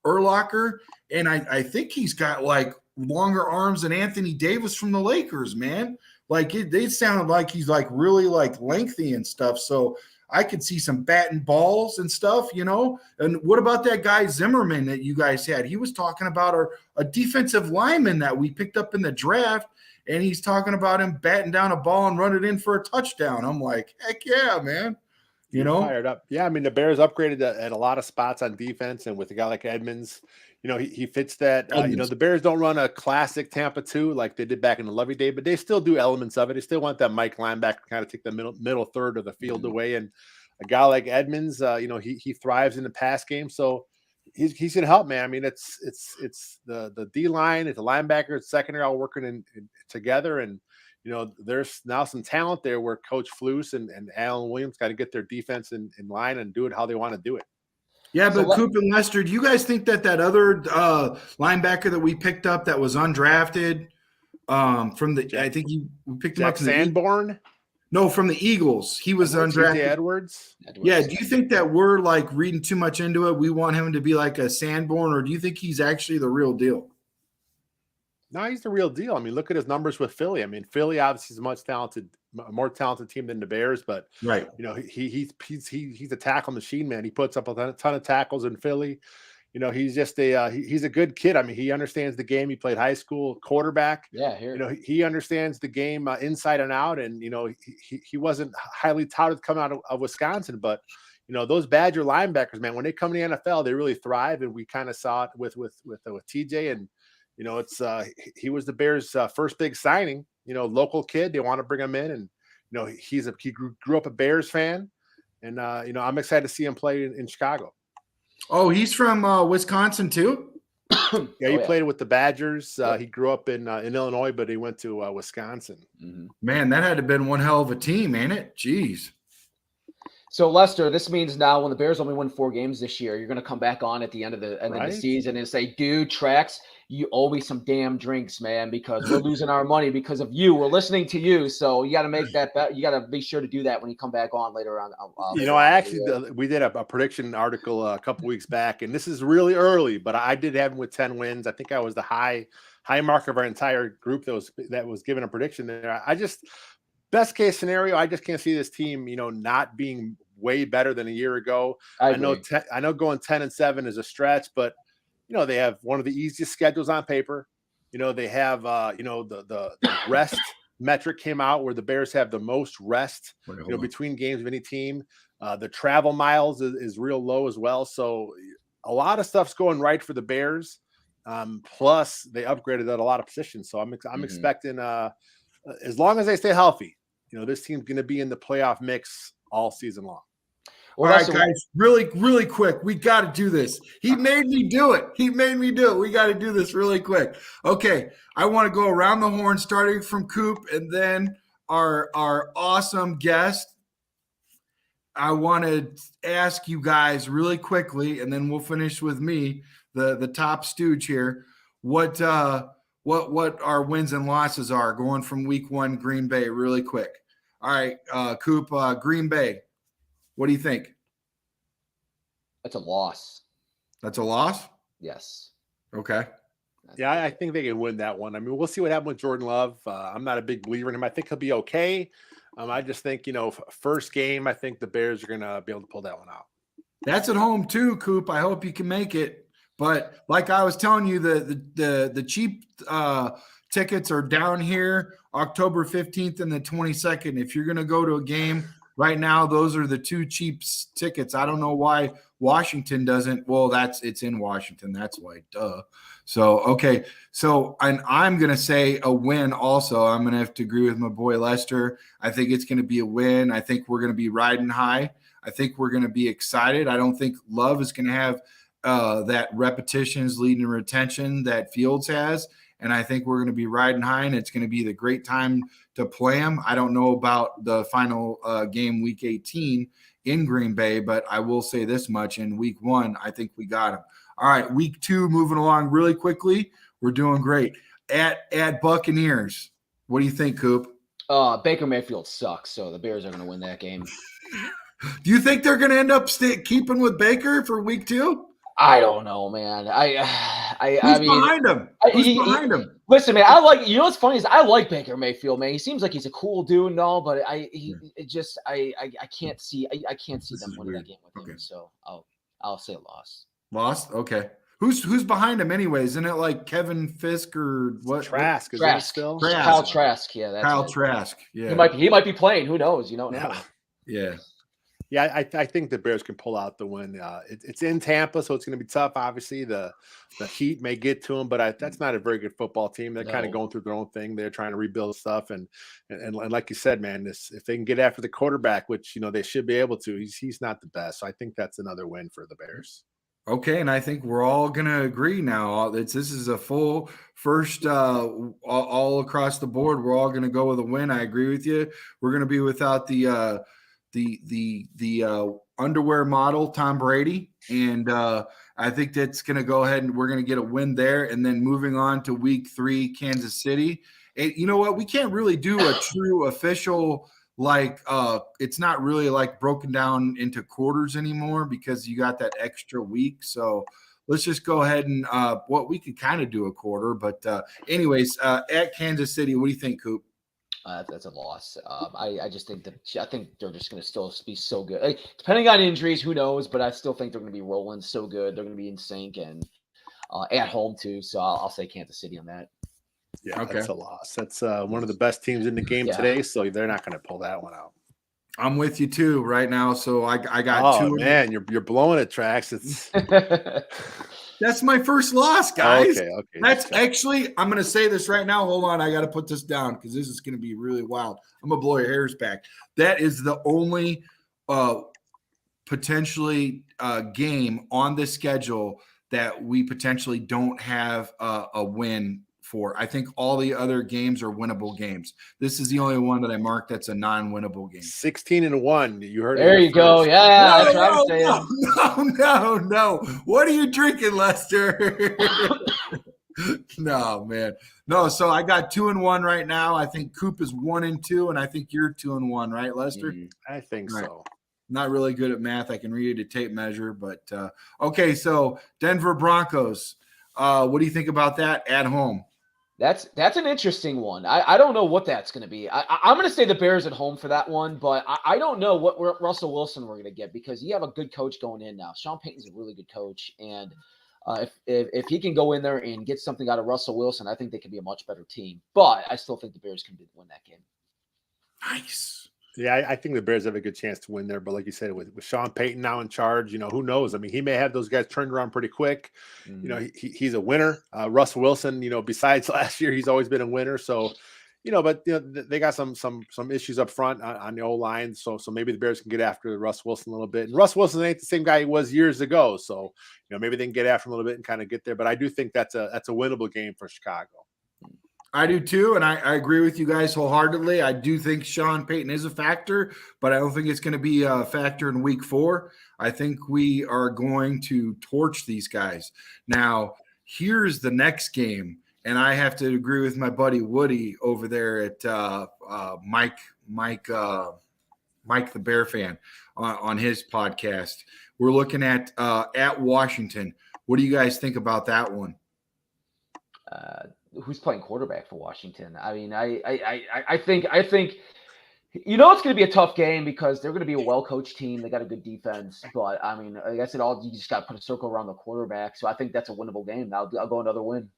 Urlacher, and I think he's got like longer arms than Anthony Davis from the Lakers, man. Like they sounded like he's like really like lengthy and stuff. So I could see some batting balls and stuff, And what about that guy Zimmerman that you guys had? He was talking about a defensive lineman that we picked up in the draft, and he's talking about him batting down a ball and running in for a touchdown. I'm like, heck yeah, man. Fired up. Yeah, I mean, the Bears upgraded at a lot of spots on defense, and with a guy like Edmonds, he fits that. The Bears don't run a classic Tampa 2 like they did back in the Lovey day, but they still do elements of it. They still want that Mike linebacker to kind of take the middle third of the field away. And a guy like Edmonds, he thrives in the pass game, so he's going to help, man. I mean, it's the D line, it's the linebacker, it's secondary, all working in together, and there's now some talent there where Coach Flus and Alan Williams got to get their defense in line and do it how they want to do it. Yeah, but Coop and Lester, do you guys think that other linebacker that we picked up that was undrafted we picked him up from Sanborn? No, from the Eagles. He was undrafted. Edwards? Yeah, do you think that we're like reading too much into it? We want him to be like a Sanborn, or do you think he's actually the real deal? No, he's the real deal. I mean, look at his numbers with Philly. I mean, Philly obviously is a more talented team than the Bears, but Right. you know, he's a tackle machine, man. He puts up a ton of tackles in Philly. You know, he's just he's a good kid. I mean, he understands the game. He played high school quarterback. Yeah, here. You know, he understands the game inside and out. And you know, he wasn't highly touted coming out of Wisconsin, but you know, those Badger linebackers, man, when they come to the NFL, they really thrive. And we kind of saw it with TJ. And you know, it's he was the Bears' first big signing. You know, local kid. They want to bring him in, and you know, he grew up a Bears fan, and you know, I'm excited to see him play in Chicago. Oh, he's from Wisconsin too? Yeah, he played with the Badgers. He grew up in Illinois, but he went to Wisconsin. Mm-hmm. Man, that had to have been one hell of a team, ain't it? Jeez. So Lester, this means now when the Bears only win 4 games this year, you're going to come back on at the end of the season and say, dude, Trax, you owe me some damn drinks, man, because we're losing our money because of you. We're listening to you. So you got to make that bet. You got to be sure to do that when you come back on later on. You know, we did a prediction article a couple weeks back, and this is really early, but I did have him with 10 wins. I think I was the high mark of our entire group that was given a prediction there. Best case scenario, I just can't see this team, you know, not being way better than a year ago. I know going 10-7 is a stretch, but you know, they have one of the easiest schedules on paper. You know, they have you know, the rest metric came out where the Bears have the most rest, you know, between games of any team. The travel miles is real low as well. So a lot of stuff's going right for the Bears. Plus they upgraded at a lot of positions. So I'm expecting as long as they stay healthy, you know, this team's going to be in the playoff mix all season long. All right, guys, really quick. We got to do this. He made me do it. We got to do this really quick. Okay, I want to go around the horn, starting from Coop, and then our awesome guest. I want to ask you guys really quickly, and then we'll finish with me, the top stooge here. What our wins and losses are going from week 1 Green Bay really quick. All right, Coop, Green Bay. What do you think? That's a loss. That's a loss? Yes. Okay. Yeah, I think they can win that one. I mean, we'll see what happens with Jordan Love. I'm not a big believer in him. I think he'll be okay. I just think, you know, first game, I think the Bears are going to be able to pull that one out. That's at home too, Coop. I hope you can make it. But like I was telling you, the cheap tickets are down here October 15th and the 22nd. If you're going to go to a game right now, those are the 2 cheap tickets. I don't know why Washington doesn't. Well, it's in Washington. That's why. Duh. So, okay. So I'm going to say a win also. I'm going to have to agree with my boy Lester. I think it's going to be a win. I think we're going to be riding high. I think we're going to be excited. I don't think Love is going to have that repetitions leading to retention that Fields has. And I think we're going to be riding high, and it's going to be the great time to play them. I don't know about the final game, week 18 in Green Bay, but I will say this much. In week 1, I think we got them. All right, week 2, moving along really quickly. We're doing great. At Buccaneers, what do you think, Coop? Baker Mayfield sucks, so the Bears are going to win that game. Do you think they're going to end up keeping with Baker for week 2? I don't know, man. Who's behind him? Behind him? Listen, man, you know what's funny is I like Baker Mayfield, man. He seems like he's a cool dude and all, but I can't see them winning that game with him. So I'll say loss. Lost? Okay. Who's behind him anyways? Isn't it like Kevin Fisk or what? Trask. Is Trask. still? Kyle Trask. Yeah, that's Kyle it. Trask. Yeah. He might be playing. Who knows? You don't know. Yeah. Yeah, I think the Bears can pull out the win. It's in Tampa, so it's going to be tough. Obviously, the heat may get to them, but that's not a very good football team. They're kind of going through their own thing. They're trying to rebuild stuff, and like you said, man, if they can get after the quarterback, which you know they should be able to, he's not the best. So I think that's another win for the Bears. Okay, and I think we're all going to agree now. This is a full first all across the board. We're all going to go with a win. I agree with you. We're going to be without the underwear model Tom Brady, and I think that's going to go ahead and we're going to get a win there. And then moving on to week 3, Kansas City. You know what? We can't really do a true official it's not really like broken down into quarters anymore because you got that extra week. So let's just go ahead and we could kind of do a quarter. But anyways, at Kansas City, what do you think, Coop? That's a loss. I just think I think they're just going to still be so good. Like, depending on injuries, who knows? But I still think they're going to be rolling so good. They're going to be in sync and at home too. So I'll say Kansas City on that. Yeah, Okay. that's a loss. That's one of the best teams in the game today. So they're not going to pull that one out. I'm with you too right now. So I got two. Oh man, you're blowing it, Trax. It's that's my first loss, guys. Okay. That's actually, I'm going to say this right now. Hold on. I got to put this down because this is going to be really wild. I'm going to blow your hairs back. That is the only potentially game on the schedule that we potentially don't have a win for. I think all the other games are winnable games. This is the only one that I marked that's a non-winnable game. 16-1. You heard it. There you go. Yeah. That's what I'm saying. No. What are you drinking, Lester? No, man. No, so I got 2-1 right now. I think Coop is 1-2, and I think you're 2-1, right, Lester? I think so. Not really good at math. I can read a tape measure, but okay. So Denver Broncos. What do you think about that at home? That's an interesting one. I don't know what that's going to be. I'm going to say the Bears at home for that one, but I don't know what Russell Wilson we're going to get because you have a good coach going in now. Sean Payton's a really good coach, and if he can go in there and get something out of Russell Wilson, I think they could be a much better team. But I still think the Bears can win that game. Nice. Yeah, I think the Bears have a good chance to win there. But like you said, with Sean Payton now in charge, who knows? I mean, he may have those guys turned around pretty quick. He's a winner. Russell Wilson, besides last year, he's always been a winner. So, but they got some issues up front on the O-line. So maybe the Bears can get after Russ Wilson a little bit. And Russ Wilson ain't the same guy he was years ago. So, maybe they can get after him a little bit and kind of get there. But I do think that's a winnable game for Chicago. I do too, and I agree with you guys wholeheartedly. I do think Sean Payton is a factor, but I don't think it's going to be a factor in week 4. I think we are going to torch these guys. Now, here's the next game, and I have to agree with my buddy Woody over there at Mike the Bear Fan on his podcast. We're looking at Washington. What do you guys think about that one? Who's playing quarterback for Washington? I mean, I think it's going to be a tough game because they're going to be a well-coached team. They got a good defense, but I mean, like I said, you just got to put a circle around the quarterback. So I think that's a winnable game. I'll go another win.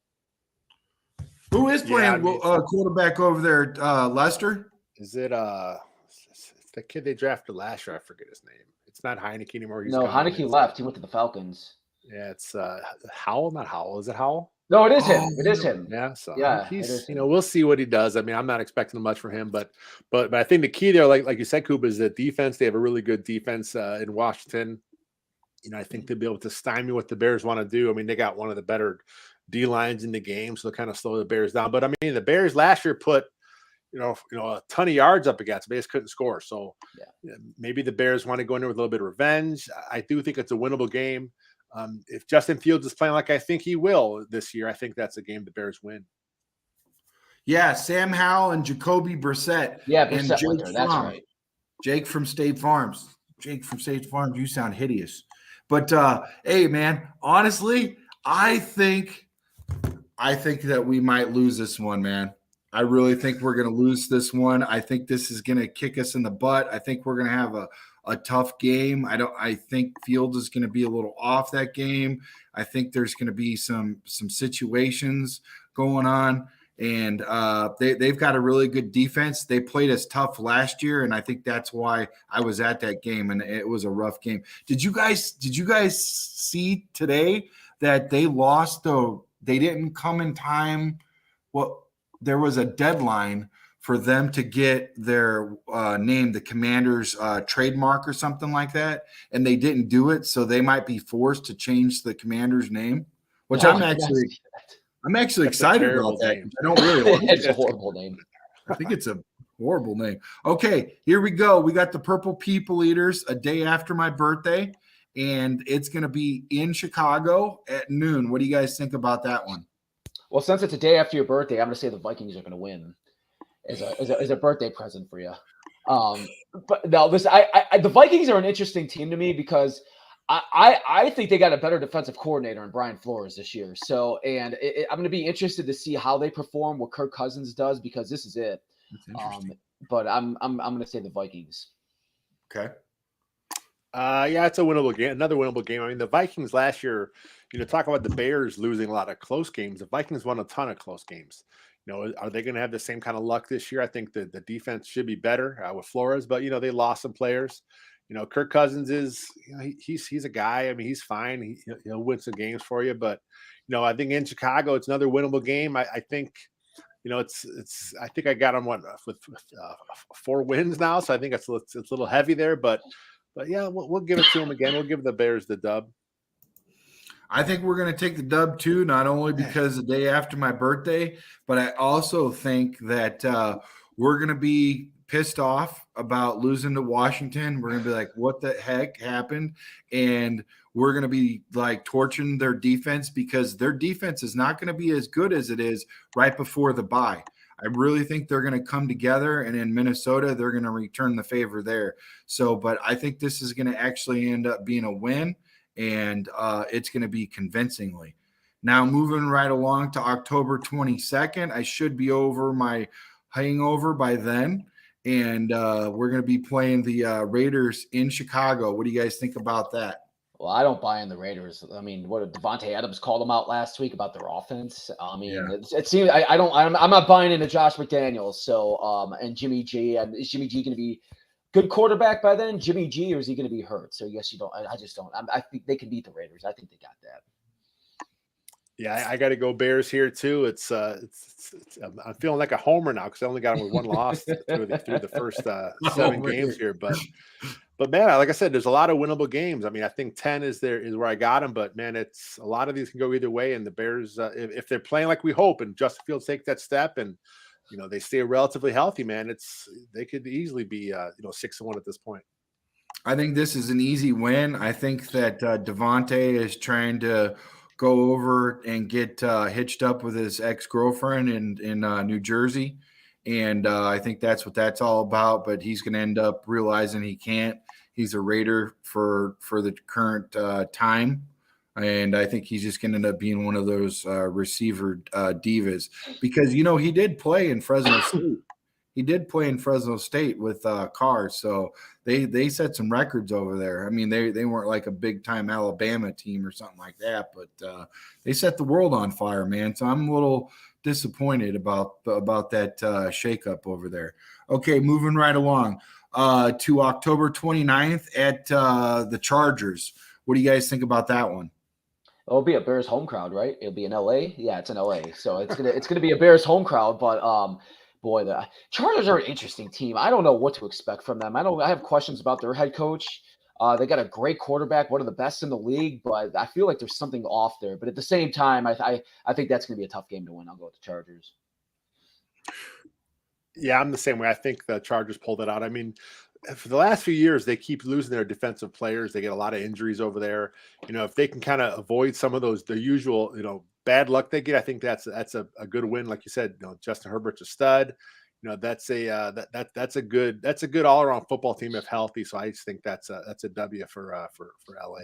Who is playing quarterback over there, Lester? Is it it's the kid they drafted last year? I forget his name. It's not Heineke anymore. No, Heineke left. He went to the Falcons. Yeah, it's Howell, not Howell. Is it Howell? No, it is him. It is him. Yeah, so yeah, he's we'll see what he does. I mean, I'm not expecting much from him, but I think the key there, like you said, Coop, is the defense. They have a really good defense in Washington. I think they'll be able to stymie what the Bears want to do. I mean, they got one of the better D lines in the game, so they'll kind of slow the Bears down. But I mean, the Bears last year put a ton of yards up against them. They just couldn't score. So maybe the Bears want to go in there with a little bit of revenge. I do think it's a winnable game. If Justin Fields is playing like I think he will this year, I think that's a game the Bears win. Yeah, Sam Howell and Jacoby Brissett. Yeah, and Brissett Jake went there. That's right. Jake from State Farms. Jake from State Farms, you sound hideous. But hey, man, honestly, I think that we might lose this one, man. I really think we're going to lose this one. I think this is going to kick us in the butt. I think we're going to have a tough game. I think Fields is going to be a little off that game. I think there's going to be some situations going on, and they've got a really good defense. They played us tough last year, and I think that's why I was at that game, and it was a rough game. Did you guys see today that they lost though? They didn't come in time. Well, there was a deadline for them to get their name, the Commanders trademark or something like that, and they didn't do it, so they might be forced to change the Commander's name, which I'm actually excited about that. I don't really like It's a horrible name. I think it's a horrible name. Okay, here we go. We got the Purple People Eaters a day after my birthday, and it's going to be in Chicago at noon. What do you guys think about that one? Well, since it's a day after your birthday, I'm going to say the Vikings are going to win as a birthday present for you. But no, listen, the Vikings are an interesting team to me because I think they got a better defensive coordinator in Brian Flores this year. So, and I'm going to be interested to see how they perform, what Kirk Cousins does, because this is it. That's interesting. But I'm going to say the Vikings. Okay. Yeah, it's a winnable game. Another winnable game. I mean, the Vikings last year, talk about the Bears losing a lot of close games. The Vikings won a ton of close games. Are they going to have the same kind of luck this year? I think the defense should be better with Flores, but they lost some players. Kirk Cousins is, he's a guy. I mean, he's fine. He'll win some games for you, but I think in Chicago, it's another winnable game. I think. I think I got him with 4 wins now, so I think it's a little heavy there, but yeah, we'll give it to him again. We'll give the Bears the dub. I think we're going to take the dub too, not only because the day after my birthday, but I also think that we're going to be pissed off about losing to Washington. We're going to be like, what the heck happened? And we're going to be like torching their defense because their defense is not going to be as good as it is right before the bye. I really think they're going to come together, and in Minnesota, they're going to return the favor there. So, but I think this is going to actually end up being a win, and it's going to be convincingly. Now, moving right along to October 22nd, I should be over my hangover by then, and we're going to be playing the Raiders in Chicago. What do you guys think about that? Well, I don't buy in the Raiders. I mean, what Devontae Adams called them out last week about their offense. I mean, it seems I'm not buying into Josh McDaniels. So, and Jimmy G. And is Jimmy G going to be good quarterback by then? Jimmy G, or is he going to be hurt? So, yes, you don't. I just don't. I think they can beat the Raiders. I think they got that. Yeah, I got to go Bears here too. I'm feeling like a homer now because I only got them with 1 loss through the first 7 games here. But man, like I said, there's a lot of winnable games. I mean, I think 10 is where I got them, but man, it's a lot of these can go either way. And the Bears, if they're playing like we hope, and Justin Fields take that step, and they stay relatively healthy, man, they could easily be 6-1 at this point. I think this is an easy win. I think that Devontae is trying to go over and get hitched up with his ex-girlfriend in New Jersey. And I think that's what that's all about. But he's going to end up realizing he can't. He's a Raider for the current time. And I think he's just going to end up being one of those receiver divas. Because, he did play in Fresno State. He did play in Fresno State with Carr. So they set some records over there. I mean, they weren't like a big-time Alabama team or something like that. But they set the world on fire, man. So I'm a little disappointed about that shakeup over there. Okay, moving right along to October 29th at the Chargers. What do you guys think about that one? It'll be a Bears home crowd, right? It'll be in LA. Yeah, it's in LA. So it's gonna be a Bears home crowd. But boy, the Chargers are an interesting team. I don't know what to expect from them. I have questions about their head coach. They got a great quarterback, one of the best in the league, but I feel like there's something off there. But at the same time, I think that's going to be a tough game to win. I'll go with the Chargers. Yeah, I'm the same way. I think the Chargers pulled it out. I mean, for the last few years, they keep losing their defensive players. They get a lot of injuries over there. If they can kind of avoid some of the usual, bad luck they get, I think that's a good win. Like you said, Justin Herbert's a stud. That's a good all around football team if healthy. So I just think that's a W for LA.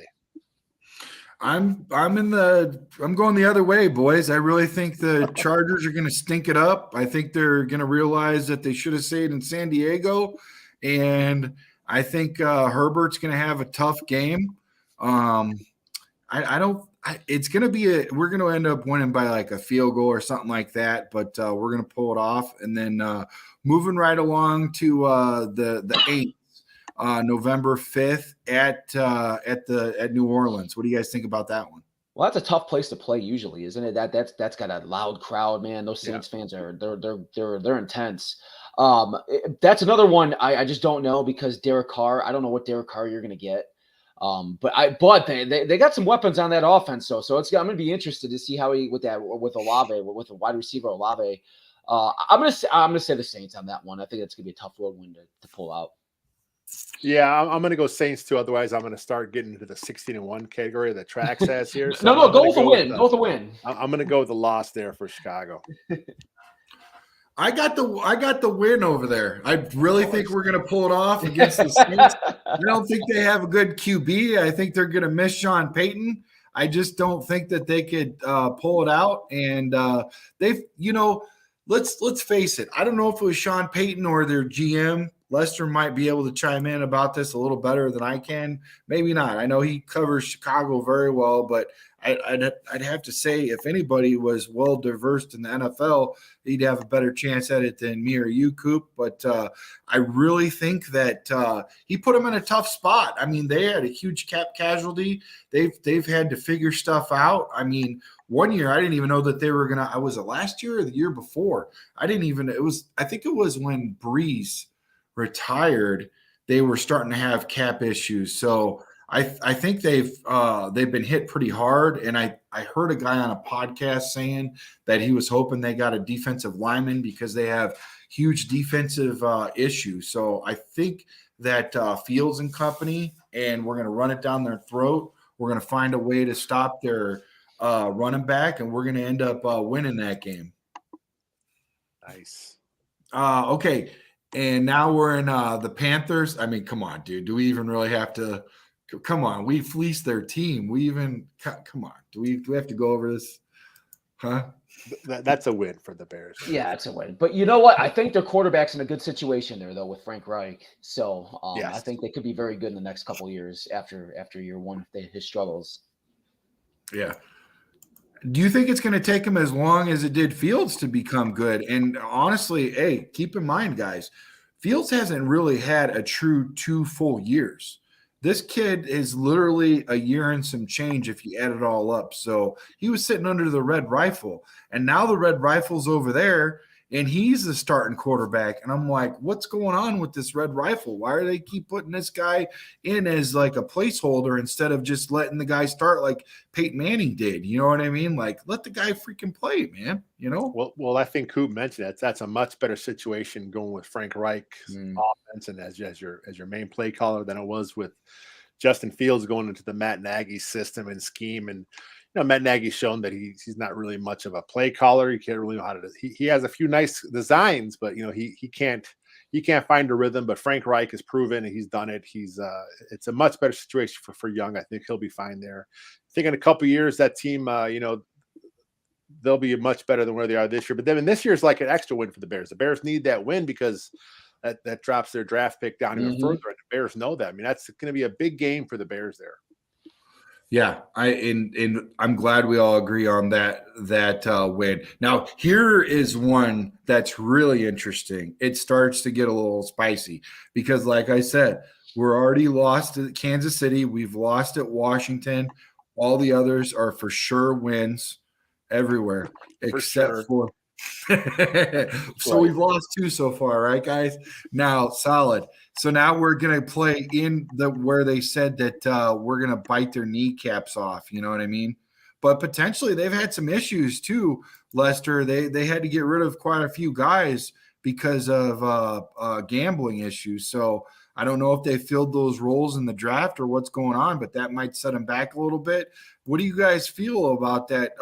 I'm going the other way, boys. I really think the Chargers are going to stink it up. I think they're going to realize that they should have stayed in San Diego, and I think Herbert's going to have a tough game. It's going to be we're going to end up winning by like a field goal or something like that, but we're going to pull it off. And then moving right along to the 8th, November 5th at New Orleans. What do you guys think about that one? Well, that's a tough place to play usually, isn't it? That's got a loud crowd, man. Those Saints fans they're intense. That's another one I just don't know because Derek Carr. I don't know what Derek Carr you're going to get. But they got some weapons on that offense, so I'm going to be interested to see how he with Olave, with the wide receiver Olave. I'm going to say the Saints on that one. I think it's going to be a tough road win to pull out. Yeah, I'm going to go Saints too. Otherwise, I'm going to start getting into the 16-1 category that Trax has here. So no, go with the win. Go with the win. I'm going to go with the loss there for Chicago. I got the win over there. I really think we're going to pull it off against the Saints. I don't think they have a good QB. I think they're going to miss Sean Payton. I just don't think that they could pull it out. And they've, let's face it. I don't know if it was Sean Payton or their GM. Lester might be able to chime in about this a little better than I can. Maybe not. I know he covers Chicago very well, but I'd have to say if anybody was well diverse in the NFL, he'd have a better chance at it than me or you, Coop. But I really think that he put them in a tough spot. I mean, they had a huge cap casualty. They've had to figure stuff out. I mean, one year I didn't even know that they were gonna. Was it last year or the year before? I think it was when Breeze retired. They were starting to have cap issues. So I think they've been hit pretty hard. And I heard a guy on a podcast saying that he was hoping they got a defensive lineman because they have huge defensive issues. So I think that Fields and company, and we're going to run it down their throat. We're going to find a way to stop their running back, and we're going to end up winning that game. Nice. Okay. And now we're in the Panthers. I mean, come on, dude. Do we even really have to? Come on. We fleeced their team. Come on. Do we have to go over this? Huh? That's a win for the Bears. Yeah, it's a win. But you know what? I think their quarterback's in a good situation there, though, with Frank Reich. So Yes. I think they could be very good in the next couple of years after year one, his struggles. Yeah. Do you think it's going to take him as long as it did Fields to become good? And honestly, hey, keep in mind, guys, Fields hasn't really had a true 2 full years. This kid is literally a year and some change if you add it all up. So he was sitting under the red rifle, and now the red rifle's over there, and he's the starting quarterback. And I'm like, what's going on with this red rifle? Why do they keep putting this guy in as like a placeholder instead of just letting the guy start like Peyton Manning did? You know what I mean? Like, let the guy freaking play, man. You know? Well, I think Coop mentioned that's a much better situation going with Frank Reich's offense and as your main play caller than it was with Justin Fields going into the Matt Nagy system and scheme. And Matt Nagy's shown that he's not really much of a play caller. He can't really know how to. He has a few nice designs, but he can't find a rhythm. But Frank Reich has proven and he's done it. It's a much better situation for Young. I think he'll be fine there. I think in a couple of years that team, they'll be much better than where they are this year. But then this year is like an extra win for the Bears. The Bears need that win because that drops their draft pick down even further. And the Bears know that. I mean, that's going to be a big game for the Bears there. Yeah, I'm glad we all agree on that win. Now, here is one that's really interesting. It starts to get a little spicy because, like I said, we're already lost at Kansas City. We've lost at Washington. All the others are for sure wins everywhere except for. So we've lost 2 so far, right, guys? Now, solid. So now we're gonna play in where they said that we're gonna bite their kneecaps off. You know what I mean? But potentially they've had some issues too, Lester. They had to get rid of quite a few guys because of gambling issues. So I don't know if they filled those roles in the draft or what's going on, but that might set them back a little bit. What do you guys feel about that?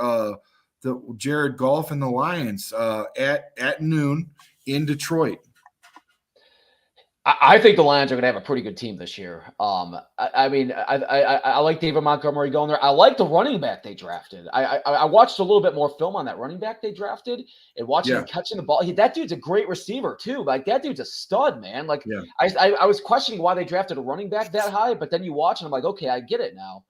The Jared Goff and the Lions at noon in Detroit. I think the Lions are going to have a pretty good team this year. I mean, I like David Montgomery going there. I like the running back they drafted. I watched a little bit more film on that running back they drafted and watching him catching the ball. That dude's a great receiver too. Like that dude's a stud, man. Like I was questioning why they drafted a running back that high, but then you watch and I'm like, okay, I get it now.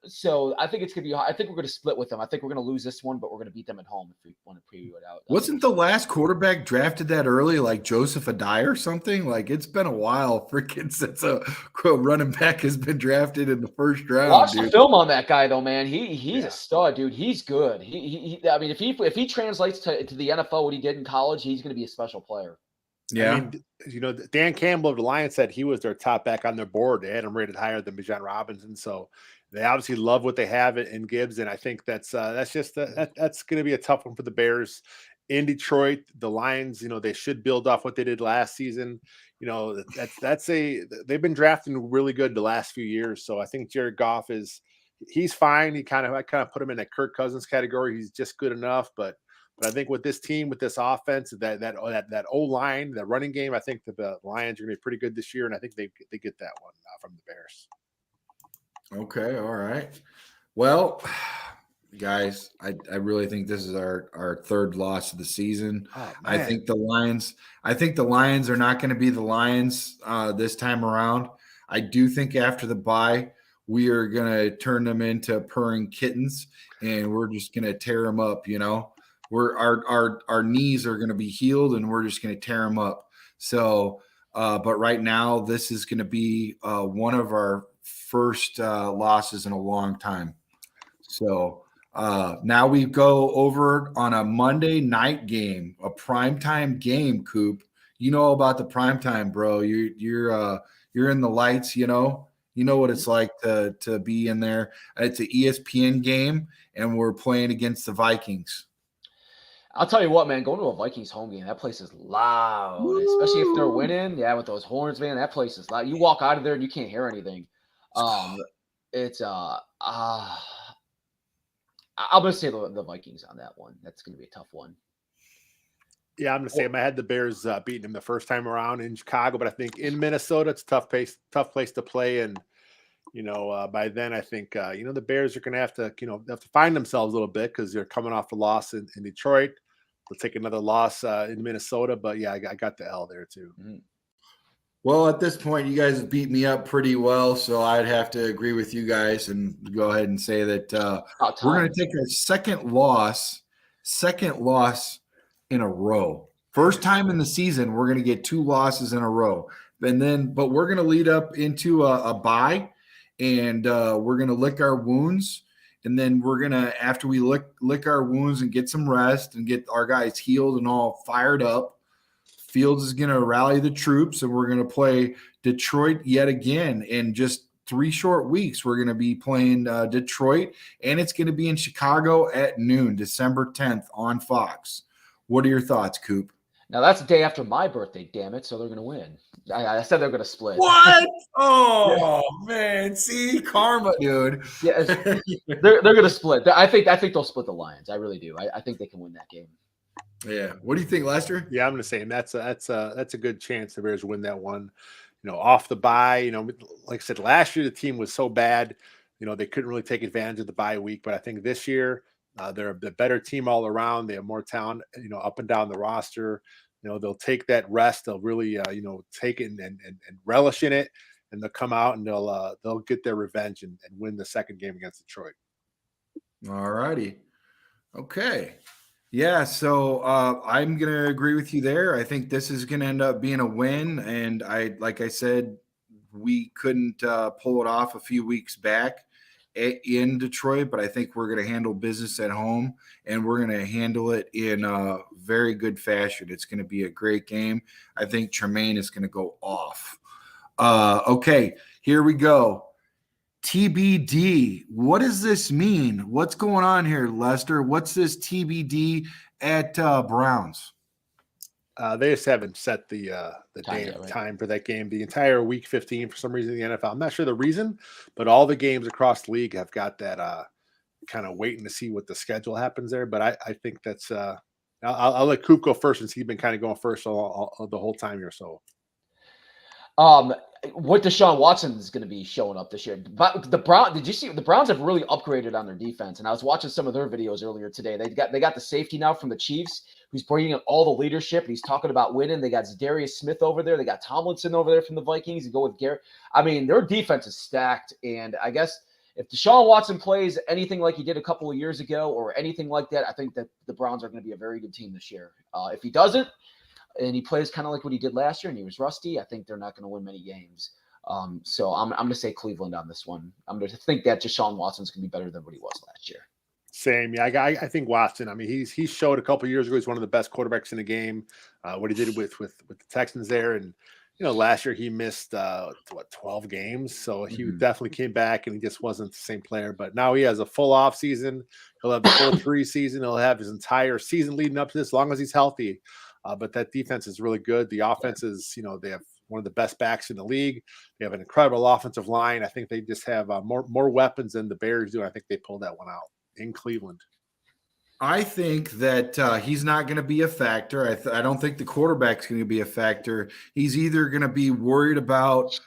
So I think it's going to be – I think we're going to split with them. I think we're going to lose this one, but we're going to beat them at home if we want to preview it out. Wasn't the last quarterback drafted that early, like Joseph Adai or something? Like it's been a while freaking since a running back has been drafted in the first round. Watch the film on that guy, though, man. He's a stud, dude. He's good. I mean, if he translates to the NFL what he did in college, he's going to be a special player. Yeah. I mean, Dan Campbell of the Lions said he was their top back on their board. They had him rated higher than Bijan Robinson. So they obviously love what they have in Gibbs. And I think that's just that's going to be a tough one for the Bears in Detroit. The Lions, they should build off what they did last season. They've been drafting really good the last few years. So I think Jared Goff he's fine. I kind of put him in that Kirk Cousins category. He's just good enough, but But I think with this team, with this offense, that O line, the running game, I think the Lions are going to be pretty good this year, and I think they get that one from the Bears. Okay, all right. Well, guys, I really think this is our third loss of the season. Oh, I think the Lions are not going to be the Lions this time around. I do think after the bye, we are going to turn them into purring kittens, and we're just going to tear them up. Our knees are going to be healed, and we're just going to tear them up. So, but right now, this is going to be one of our first losses in a long time. So now we go over on a Monday night game, a primetime game. Coop, you know about the primetime, bro. You're in the lights. You know what it's like to be in there. It's an ESPN game, and we're playing against the Vikings. I'll tell you what, man, going to a Vikings home game, that place is loud, especially if they're winning. Yeah, with those horns, man, that place is loud. You walk out of there and you can't hear anything. I'm gonna say the Vikings on that one. That's gonna be a tough one. Yeah, I'm gonna say I had the Bears beating them the first time around in Chicago, but I think in Minnesota it's a tough place to play, and by then I think the Bears are gonna have to find themselves a little bit because they're coming off a loss in Detroit. They'll take another loss in Minnesota, but yeah, I got the L there too. Mm-hmm. Well, at this point, you guys have beat me up pretty well, so I'd have to agree with you guys and go ahead and say that we're going to take a second loss in a row. First time in the season, we're going to get 2 losses in a row. But we're going to lead up into a bye, and we're going to lick our wounds. And then we're going to, after we lick our wounds and get some rest and get our guys healed and all fired up, Fields is going to rally the troops, and we're going to play Detroit yet again in just 3 short weeks. We're going to be playing Detroit, and it's going to be in Chicago at noon, December 10th on Fox. What are your thoughts, Coop? Now, that's the day after my birthday, damn it, so they're going to win. I said they're going to split. What? Oh, man. See? Karma, dude. Yeah, they're going to split. I think they'll split the Lions. I really do. I think they can win that game. Yeah. What do you think, Lester? Yeah, I'm going to say that's a good chance the Bears win that one. Off the bye. Like I said, last year the team was so bad. They couldn't really take advantage of the bye week. But I think this year they're the better team all around. They have more talent, up and down the roster. They'll take that rest. They'll really, take it and relish in it, and they'll come out and they'll get their revenge and win the second game against Detroit. All righty. Okay. Yeah, so I'm going to agree with you there. I think this is going to end up being a win. And like I said, we couldn't pull it off a few weeks back in Detroit, but I think we're going to handle business at home, and we're going to handle it in a very good fashion. It's going to be a great game. I think Tremaine is going to go off. Okay, here we go. TBD. What does this mean? What's going on here, Lester? What's this TBD at Browns? They just haven't set the day of time for that game. The entire week 15 for some reason in the NFL. I'm not sure the reason, but all the games across the league have got that kind of waiting to see what the schedule happens there. But I think that's I'll let Coop go first since he's been kind of going first all the whole time here. So. What Deshaun Watson is going to be showing up this year. But did you see the Browns have really upgraded on their defense? And I was watching some of their videos earlier today. They got the safety now from the Chiefs, who's bringing in all the leadership. And he's talking about winning. They got Darius Smith over there. They got Tomlinson over there from the Vikings. You go with Garrett. I mean, their defense is stacked. And I guess if Deshaun Watson plays anything like he did a couple of years ago or anything like that, I think that the Browns are going to be a very good team this year. If he doesn't, and he plays kind of like what he did last year, and he was rusty, I think they're not going to win many games. So I'm going to say Cleveland on this one. I'm going to think that Deshaun Watson's going to be better than what he was last year. Same. Yeah, I think Watson. I mean, he showed a couple of years ago he's one of the best quarterbacks in the game. What he did with the Texans there, and last year he missed 12 games, so he definitely came back and he just wasn't the same player. But now he has a full off season. He'll have the full preseason. He'll have his entire season leading up to this, as long as he's healthy. But that defense is really good. The offense is, they have one of the best backs in the league. They have an incredible offensive line. I think they just have more weapons than the Bears do. I think they pulled that one out in Cleveland. I think that he's not going to be a factor. I don't think the quarterback's going to be a factor. He's either going to be worried about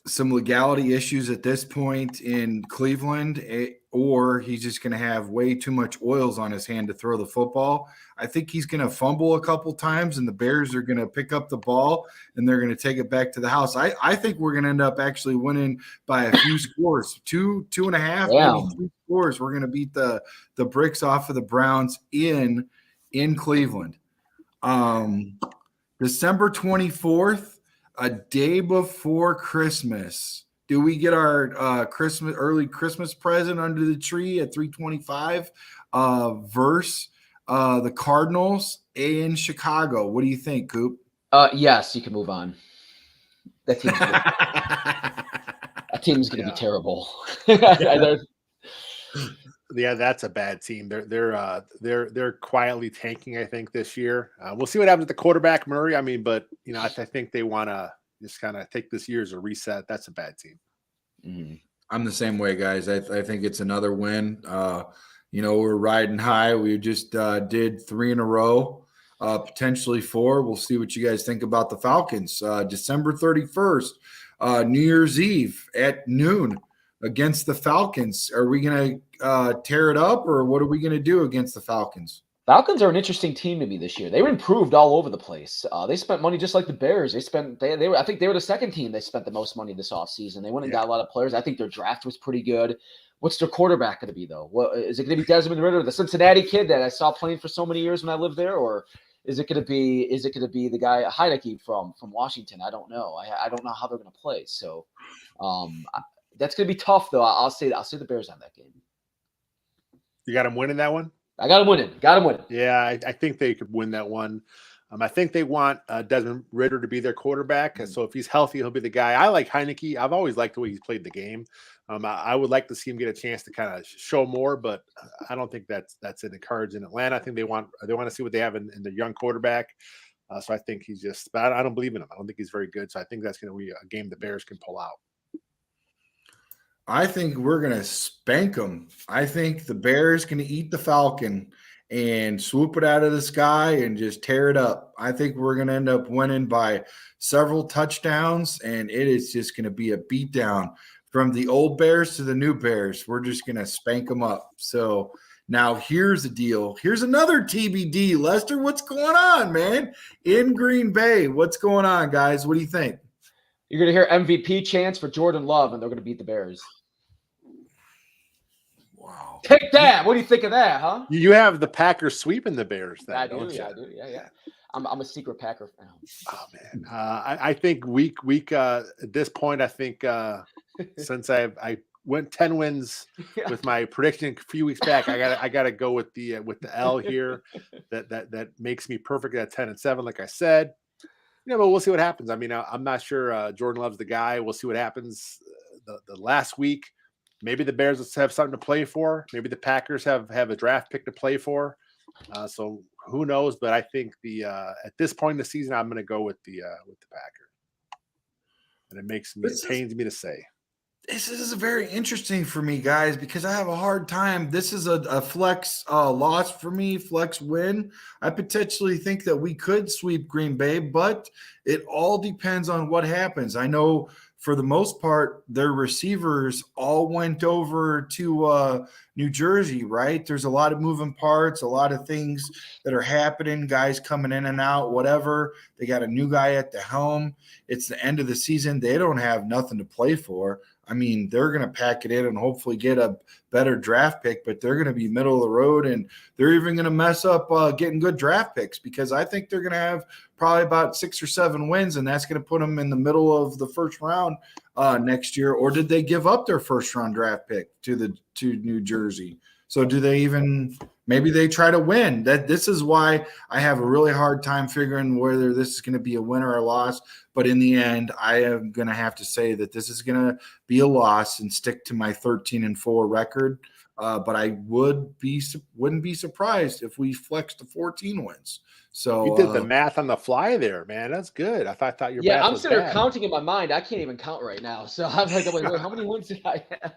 some legality issues at this point in Cleveland, or he's just going to have way too much oils on his hand to throw the football. I think he's going to fumble a couple times, and the Bears are going to pick up the ball, and they're going to take it back to the house. I think we're going to end up actually winning by a few scores, two and a half, maybe 3 scores. We're going to beat the bricks off of the Browns in Cleveland. December 24th, a day before Christmas. Do we get our early Christmas present under the tree at 3:25 versus the Cardinals in Chicago? What do you think, Coop? Yes, you can move on. That team's going to be terrible. Yeah, that's a bad team. They're quietly tanking, I think, this year. We'll see what happens with the quarterback, Murray. I mean, but I think they want to just kind of take this year as a reset. That's a bad team. Mm-hmm. I'm the same way, guys. I think it's another win. We're riding high. We just did 3 in a row, potentially 4. We'll see what you guys think about the Falcons. December 31st, New Year's Eve at noon against the Falcons. Are we going to tear it up, or what are we going to do against the Falcons? Falcons are an interesting team to me this year. They were improved all over the place. They spent money just like the Bears. I think they were the second team they spent the most money this offseason. They went and got a lot of players. I think their draft was pretty good. What's their quarterback going to be, though? What is it going to be? Desmond Ridder, the Cincinnati kid that I saw playing for so many years when I lived there, or is it going to be the guy Heineke from Washington? I don't know. I don't know how they're going to play. So that's going to be tough, though. I'll say the Bears on that game. You got them winning that one? I got him winning. Yeah, I think they could win that one. I think they want Desmond Ridder to be their quarterback. Mm-hmm. So if he's healthy, he'll be the guy. I like Heineke. I've always liked the way he's played the game. I would like to see him get a chance to kind of show more, but I don't think that's in the cards in Atlanta. I think they want to see what they have in the young quarterback. So I think he's just – but I don't believe in him. I don't think he's very good. So I think that's going to be a game the Bears can pull out. I think we're going to spank them. I think the Bears going to eat the Falcon and swoop it out of the sky and just tear it up. I think we're going to end up winning by several touchdowns, and it is just going to be a beatdown from the old Bears to the new Bears. We're just going to spank them up. So now here's the deal. Here's another TBD. Lester, what's going on, man? In Green Bay, what's going on, guys? What do you think? You're going to hear MVP chants for Jordan Love, and they're going to beat the Bears. Wow. Take that. What do you think of that, huh? You have the Packers sweeping the Bears. Then, I do. Yeah. I'm a secret Packer fan. Oh, man. I think week at this point, I think since I went 10 wins with my prediction a few weeks back, I got to go with the L here. That makes me perfect at 10-7, like I said. But we'll see what happens. I mean, I'm not sure Jordan Love's the guy. We'll see what happens the last week. Maybe the Bears have something to play for. Maybe the Packers have a draft pick to play for. So who knows? But I think at this point in the season, I'm going to go with the Packers. And it pains me to say. This is very interesting for me, guys, because I have a hard time. This is a flex loss for me, flex win. I potentially think that we could sweep Green Bay, but it all depends on what happens. I know for the most part, their receivers all went over to New Jersey, right? There's a lot of moving parts, a lot of things that are happening, guys coming in and out, whatever. They got a new guy at the helm. It's the end of the season. They don't have nothing to play for. I mean, they're going to pack it in and hopefully get a better draft pick, but they're going to be middle of the road, and they're even going to mess up getting good draft picks, because I think they're going to have probably about 6 or 7 wins, and that's going to put them in the middle of the first round next year. Or did they give up their first round draft pick to New Jersey? So do they even – maybe they try to win. This is why I have a really hard time figuring whether this is going to be a win or a loss. But in the end, I am going to have to say that this is going to be a loss and stick to my 13-4 record. But I wouldn't be surprised if we flexed to 14 wins. So you did the math on the fly there, man. That's good. I thought your math I'm was sitting there bad. counting in my mind. I can't even count right now. So I'm like, wait, how many wins did I have?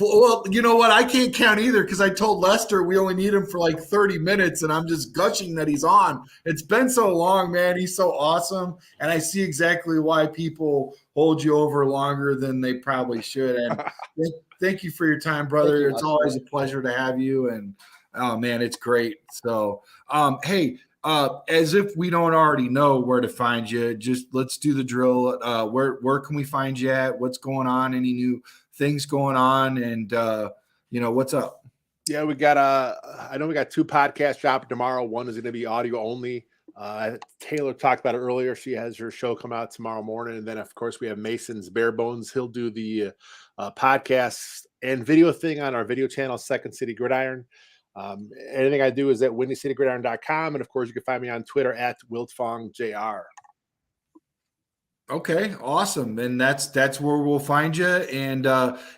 Well, you know what? I can't count either because I told Lester we only need him for like 30 minutes, and I'm just gushing that he's on. It's been so long, man. He's so awesome, and I see exactly why people hold you over longer than they probably should. And thank you for your time, brother. It's always a pleasure to have you, and oh man, it's great. So, hey, as if we don't already know where to find you, just let's do the drill. Where can we find you at? What's going on? Any new things going on? And what's up? Yeah, we got I know we got 2 podcasts dropping tomorrow. One is going to be audio only. Taylor talked about it earlier. She has her show come out tomorrow morning. And then, of course, we have Mason's Bare Bones. He'll do the podcast and video thing on our video channel, Second City Gridiron. Anything I do is at windycitygridiron.com. And, of course, you can find me on Twitter at Wiltfong JR. Okay, awesome. And that's where we'll find you. And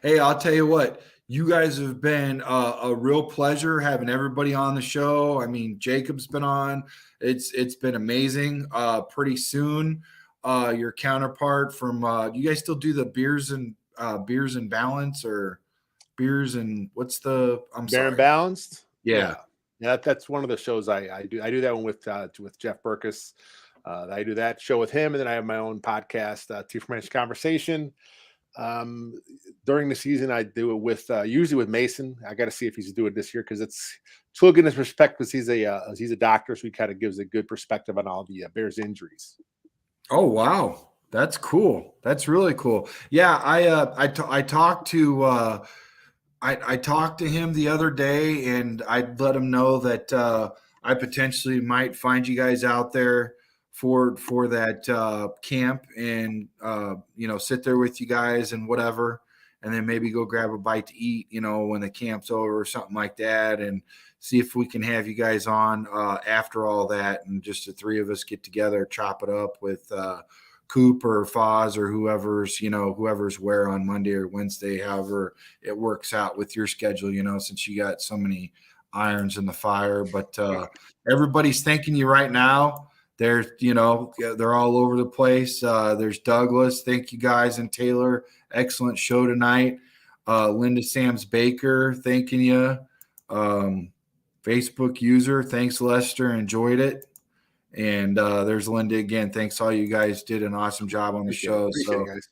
hey, I'll tell you what, you guys have been a real pleasure having everybody on the show. I mean, Jacob's been on. It's been amazing. Pretty soon, your counterpart from you guys still do the beers and balance or beers and what's the Beer and Balanced? Yeah. That's one of the shows I do. I do that one with Jeff Burkus. I do that show with him, and then I have my own podcast, Tea for Man's Conversation. During the season, I do it with usually with Mason. I got to see if he's doing it this year because it's to look in his perspective because he's a doctor, so he kind of gives a good perspective on all the Bears injuries. Oh wow, that's cool. That's really cool. Yeah, I talked to I talked to him the other day, and I let him know that I potentially might find you guys out there for that camp and sit there with you guys and whatever, and then maybe go grab a bite to eat when the camp's over or something like that, and see if we can have you guys on after all that, and just the 3 of us get together, chop it up with Coop or Foz or whoever's where on Monday or Wednesday, however it works out with your schedule, since you got so many irons in the fire. But everybody's thanking you right now. They're all over the place. There's Douglas. Thank you guys. And Taylor, excellent show tonight. Linda Sams Baker, thanking you. Facebook user, thanks Lester, enjoyed it. And there's Linda again. Thanks, all you guys did an awesome job on the show. So guys.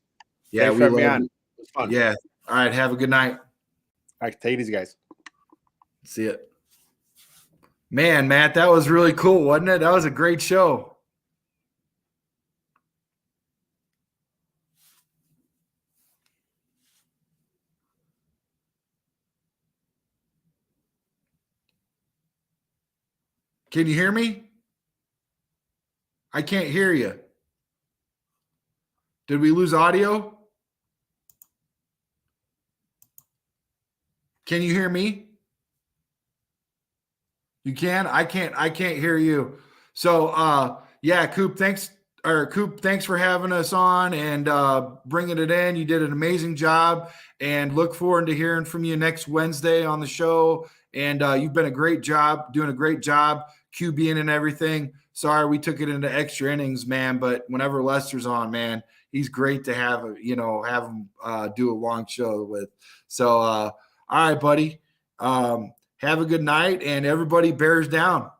Yeah, thanks we for having me love on. you. It was fun. Yeah. All right. Have a good night. All right, take it easy, guys. See it. Man, Matt, that was really cool, wasn't it? That was a great show. Can you hear me? I can't hear you. Did we lose audio? Can you hear me? You can? I can't hear you. So yeah, Coop, thanks for having us on and bringing it in. You did an amazing job, and look forward to hearing from you next Wednesday on the show. And you've been doing a great job QBing and everything. Sorry we took it into extra innings, man, but whenever Lester's on, man, he's great to have him do a long show with. So all right, buddy. Have a good night, and everybody bears down.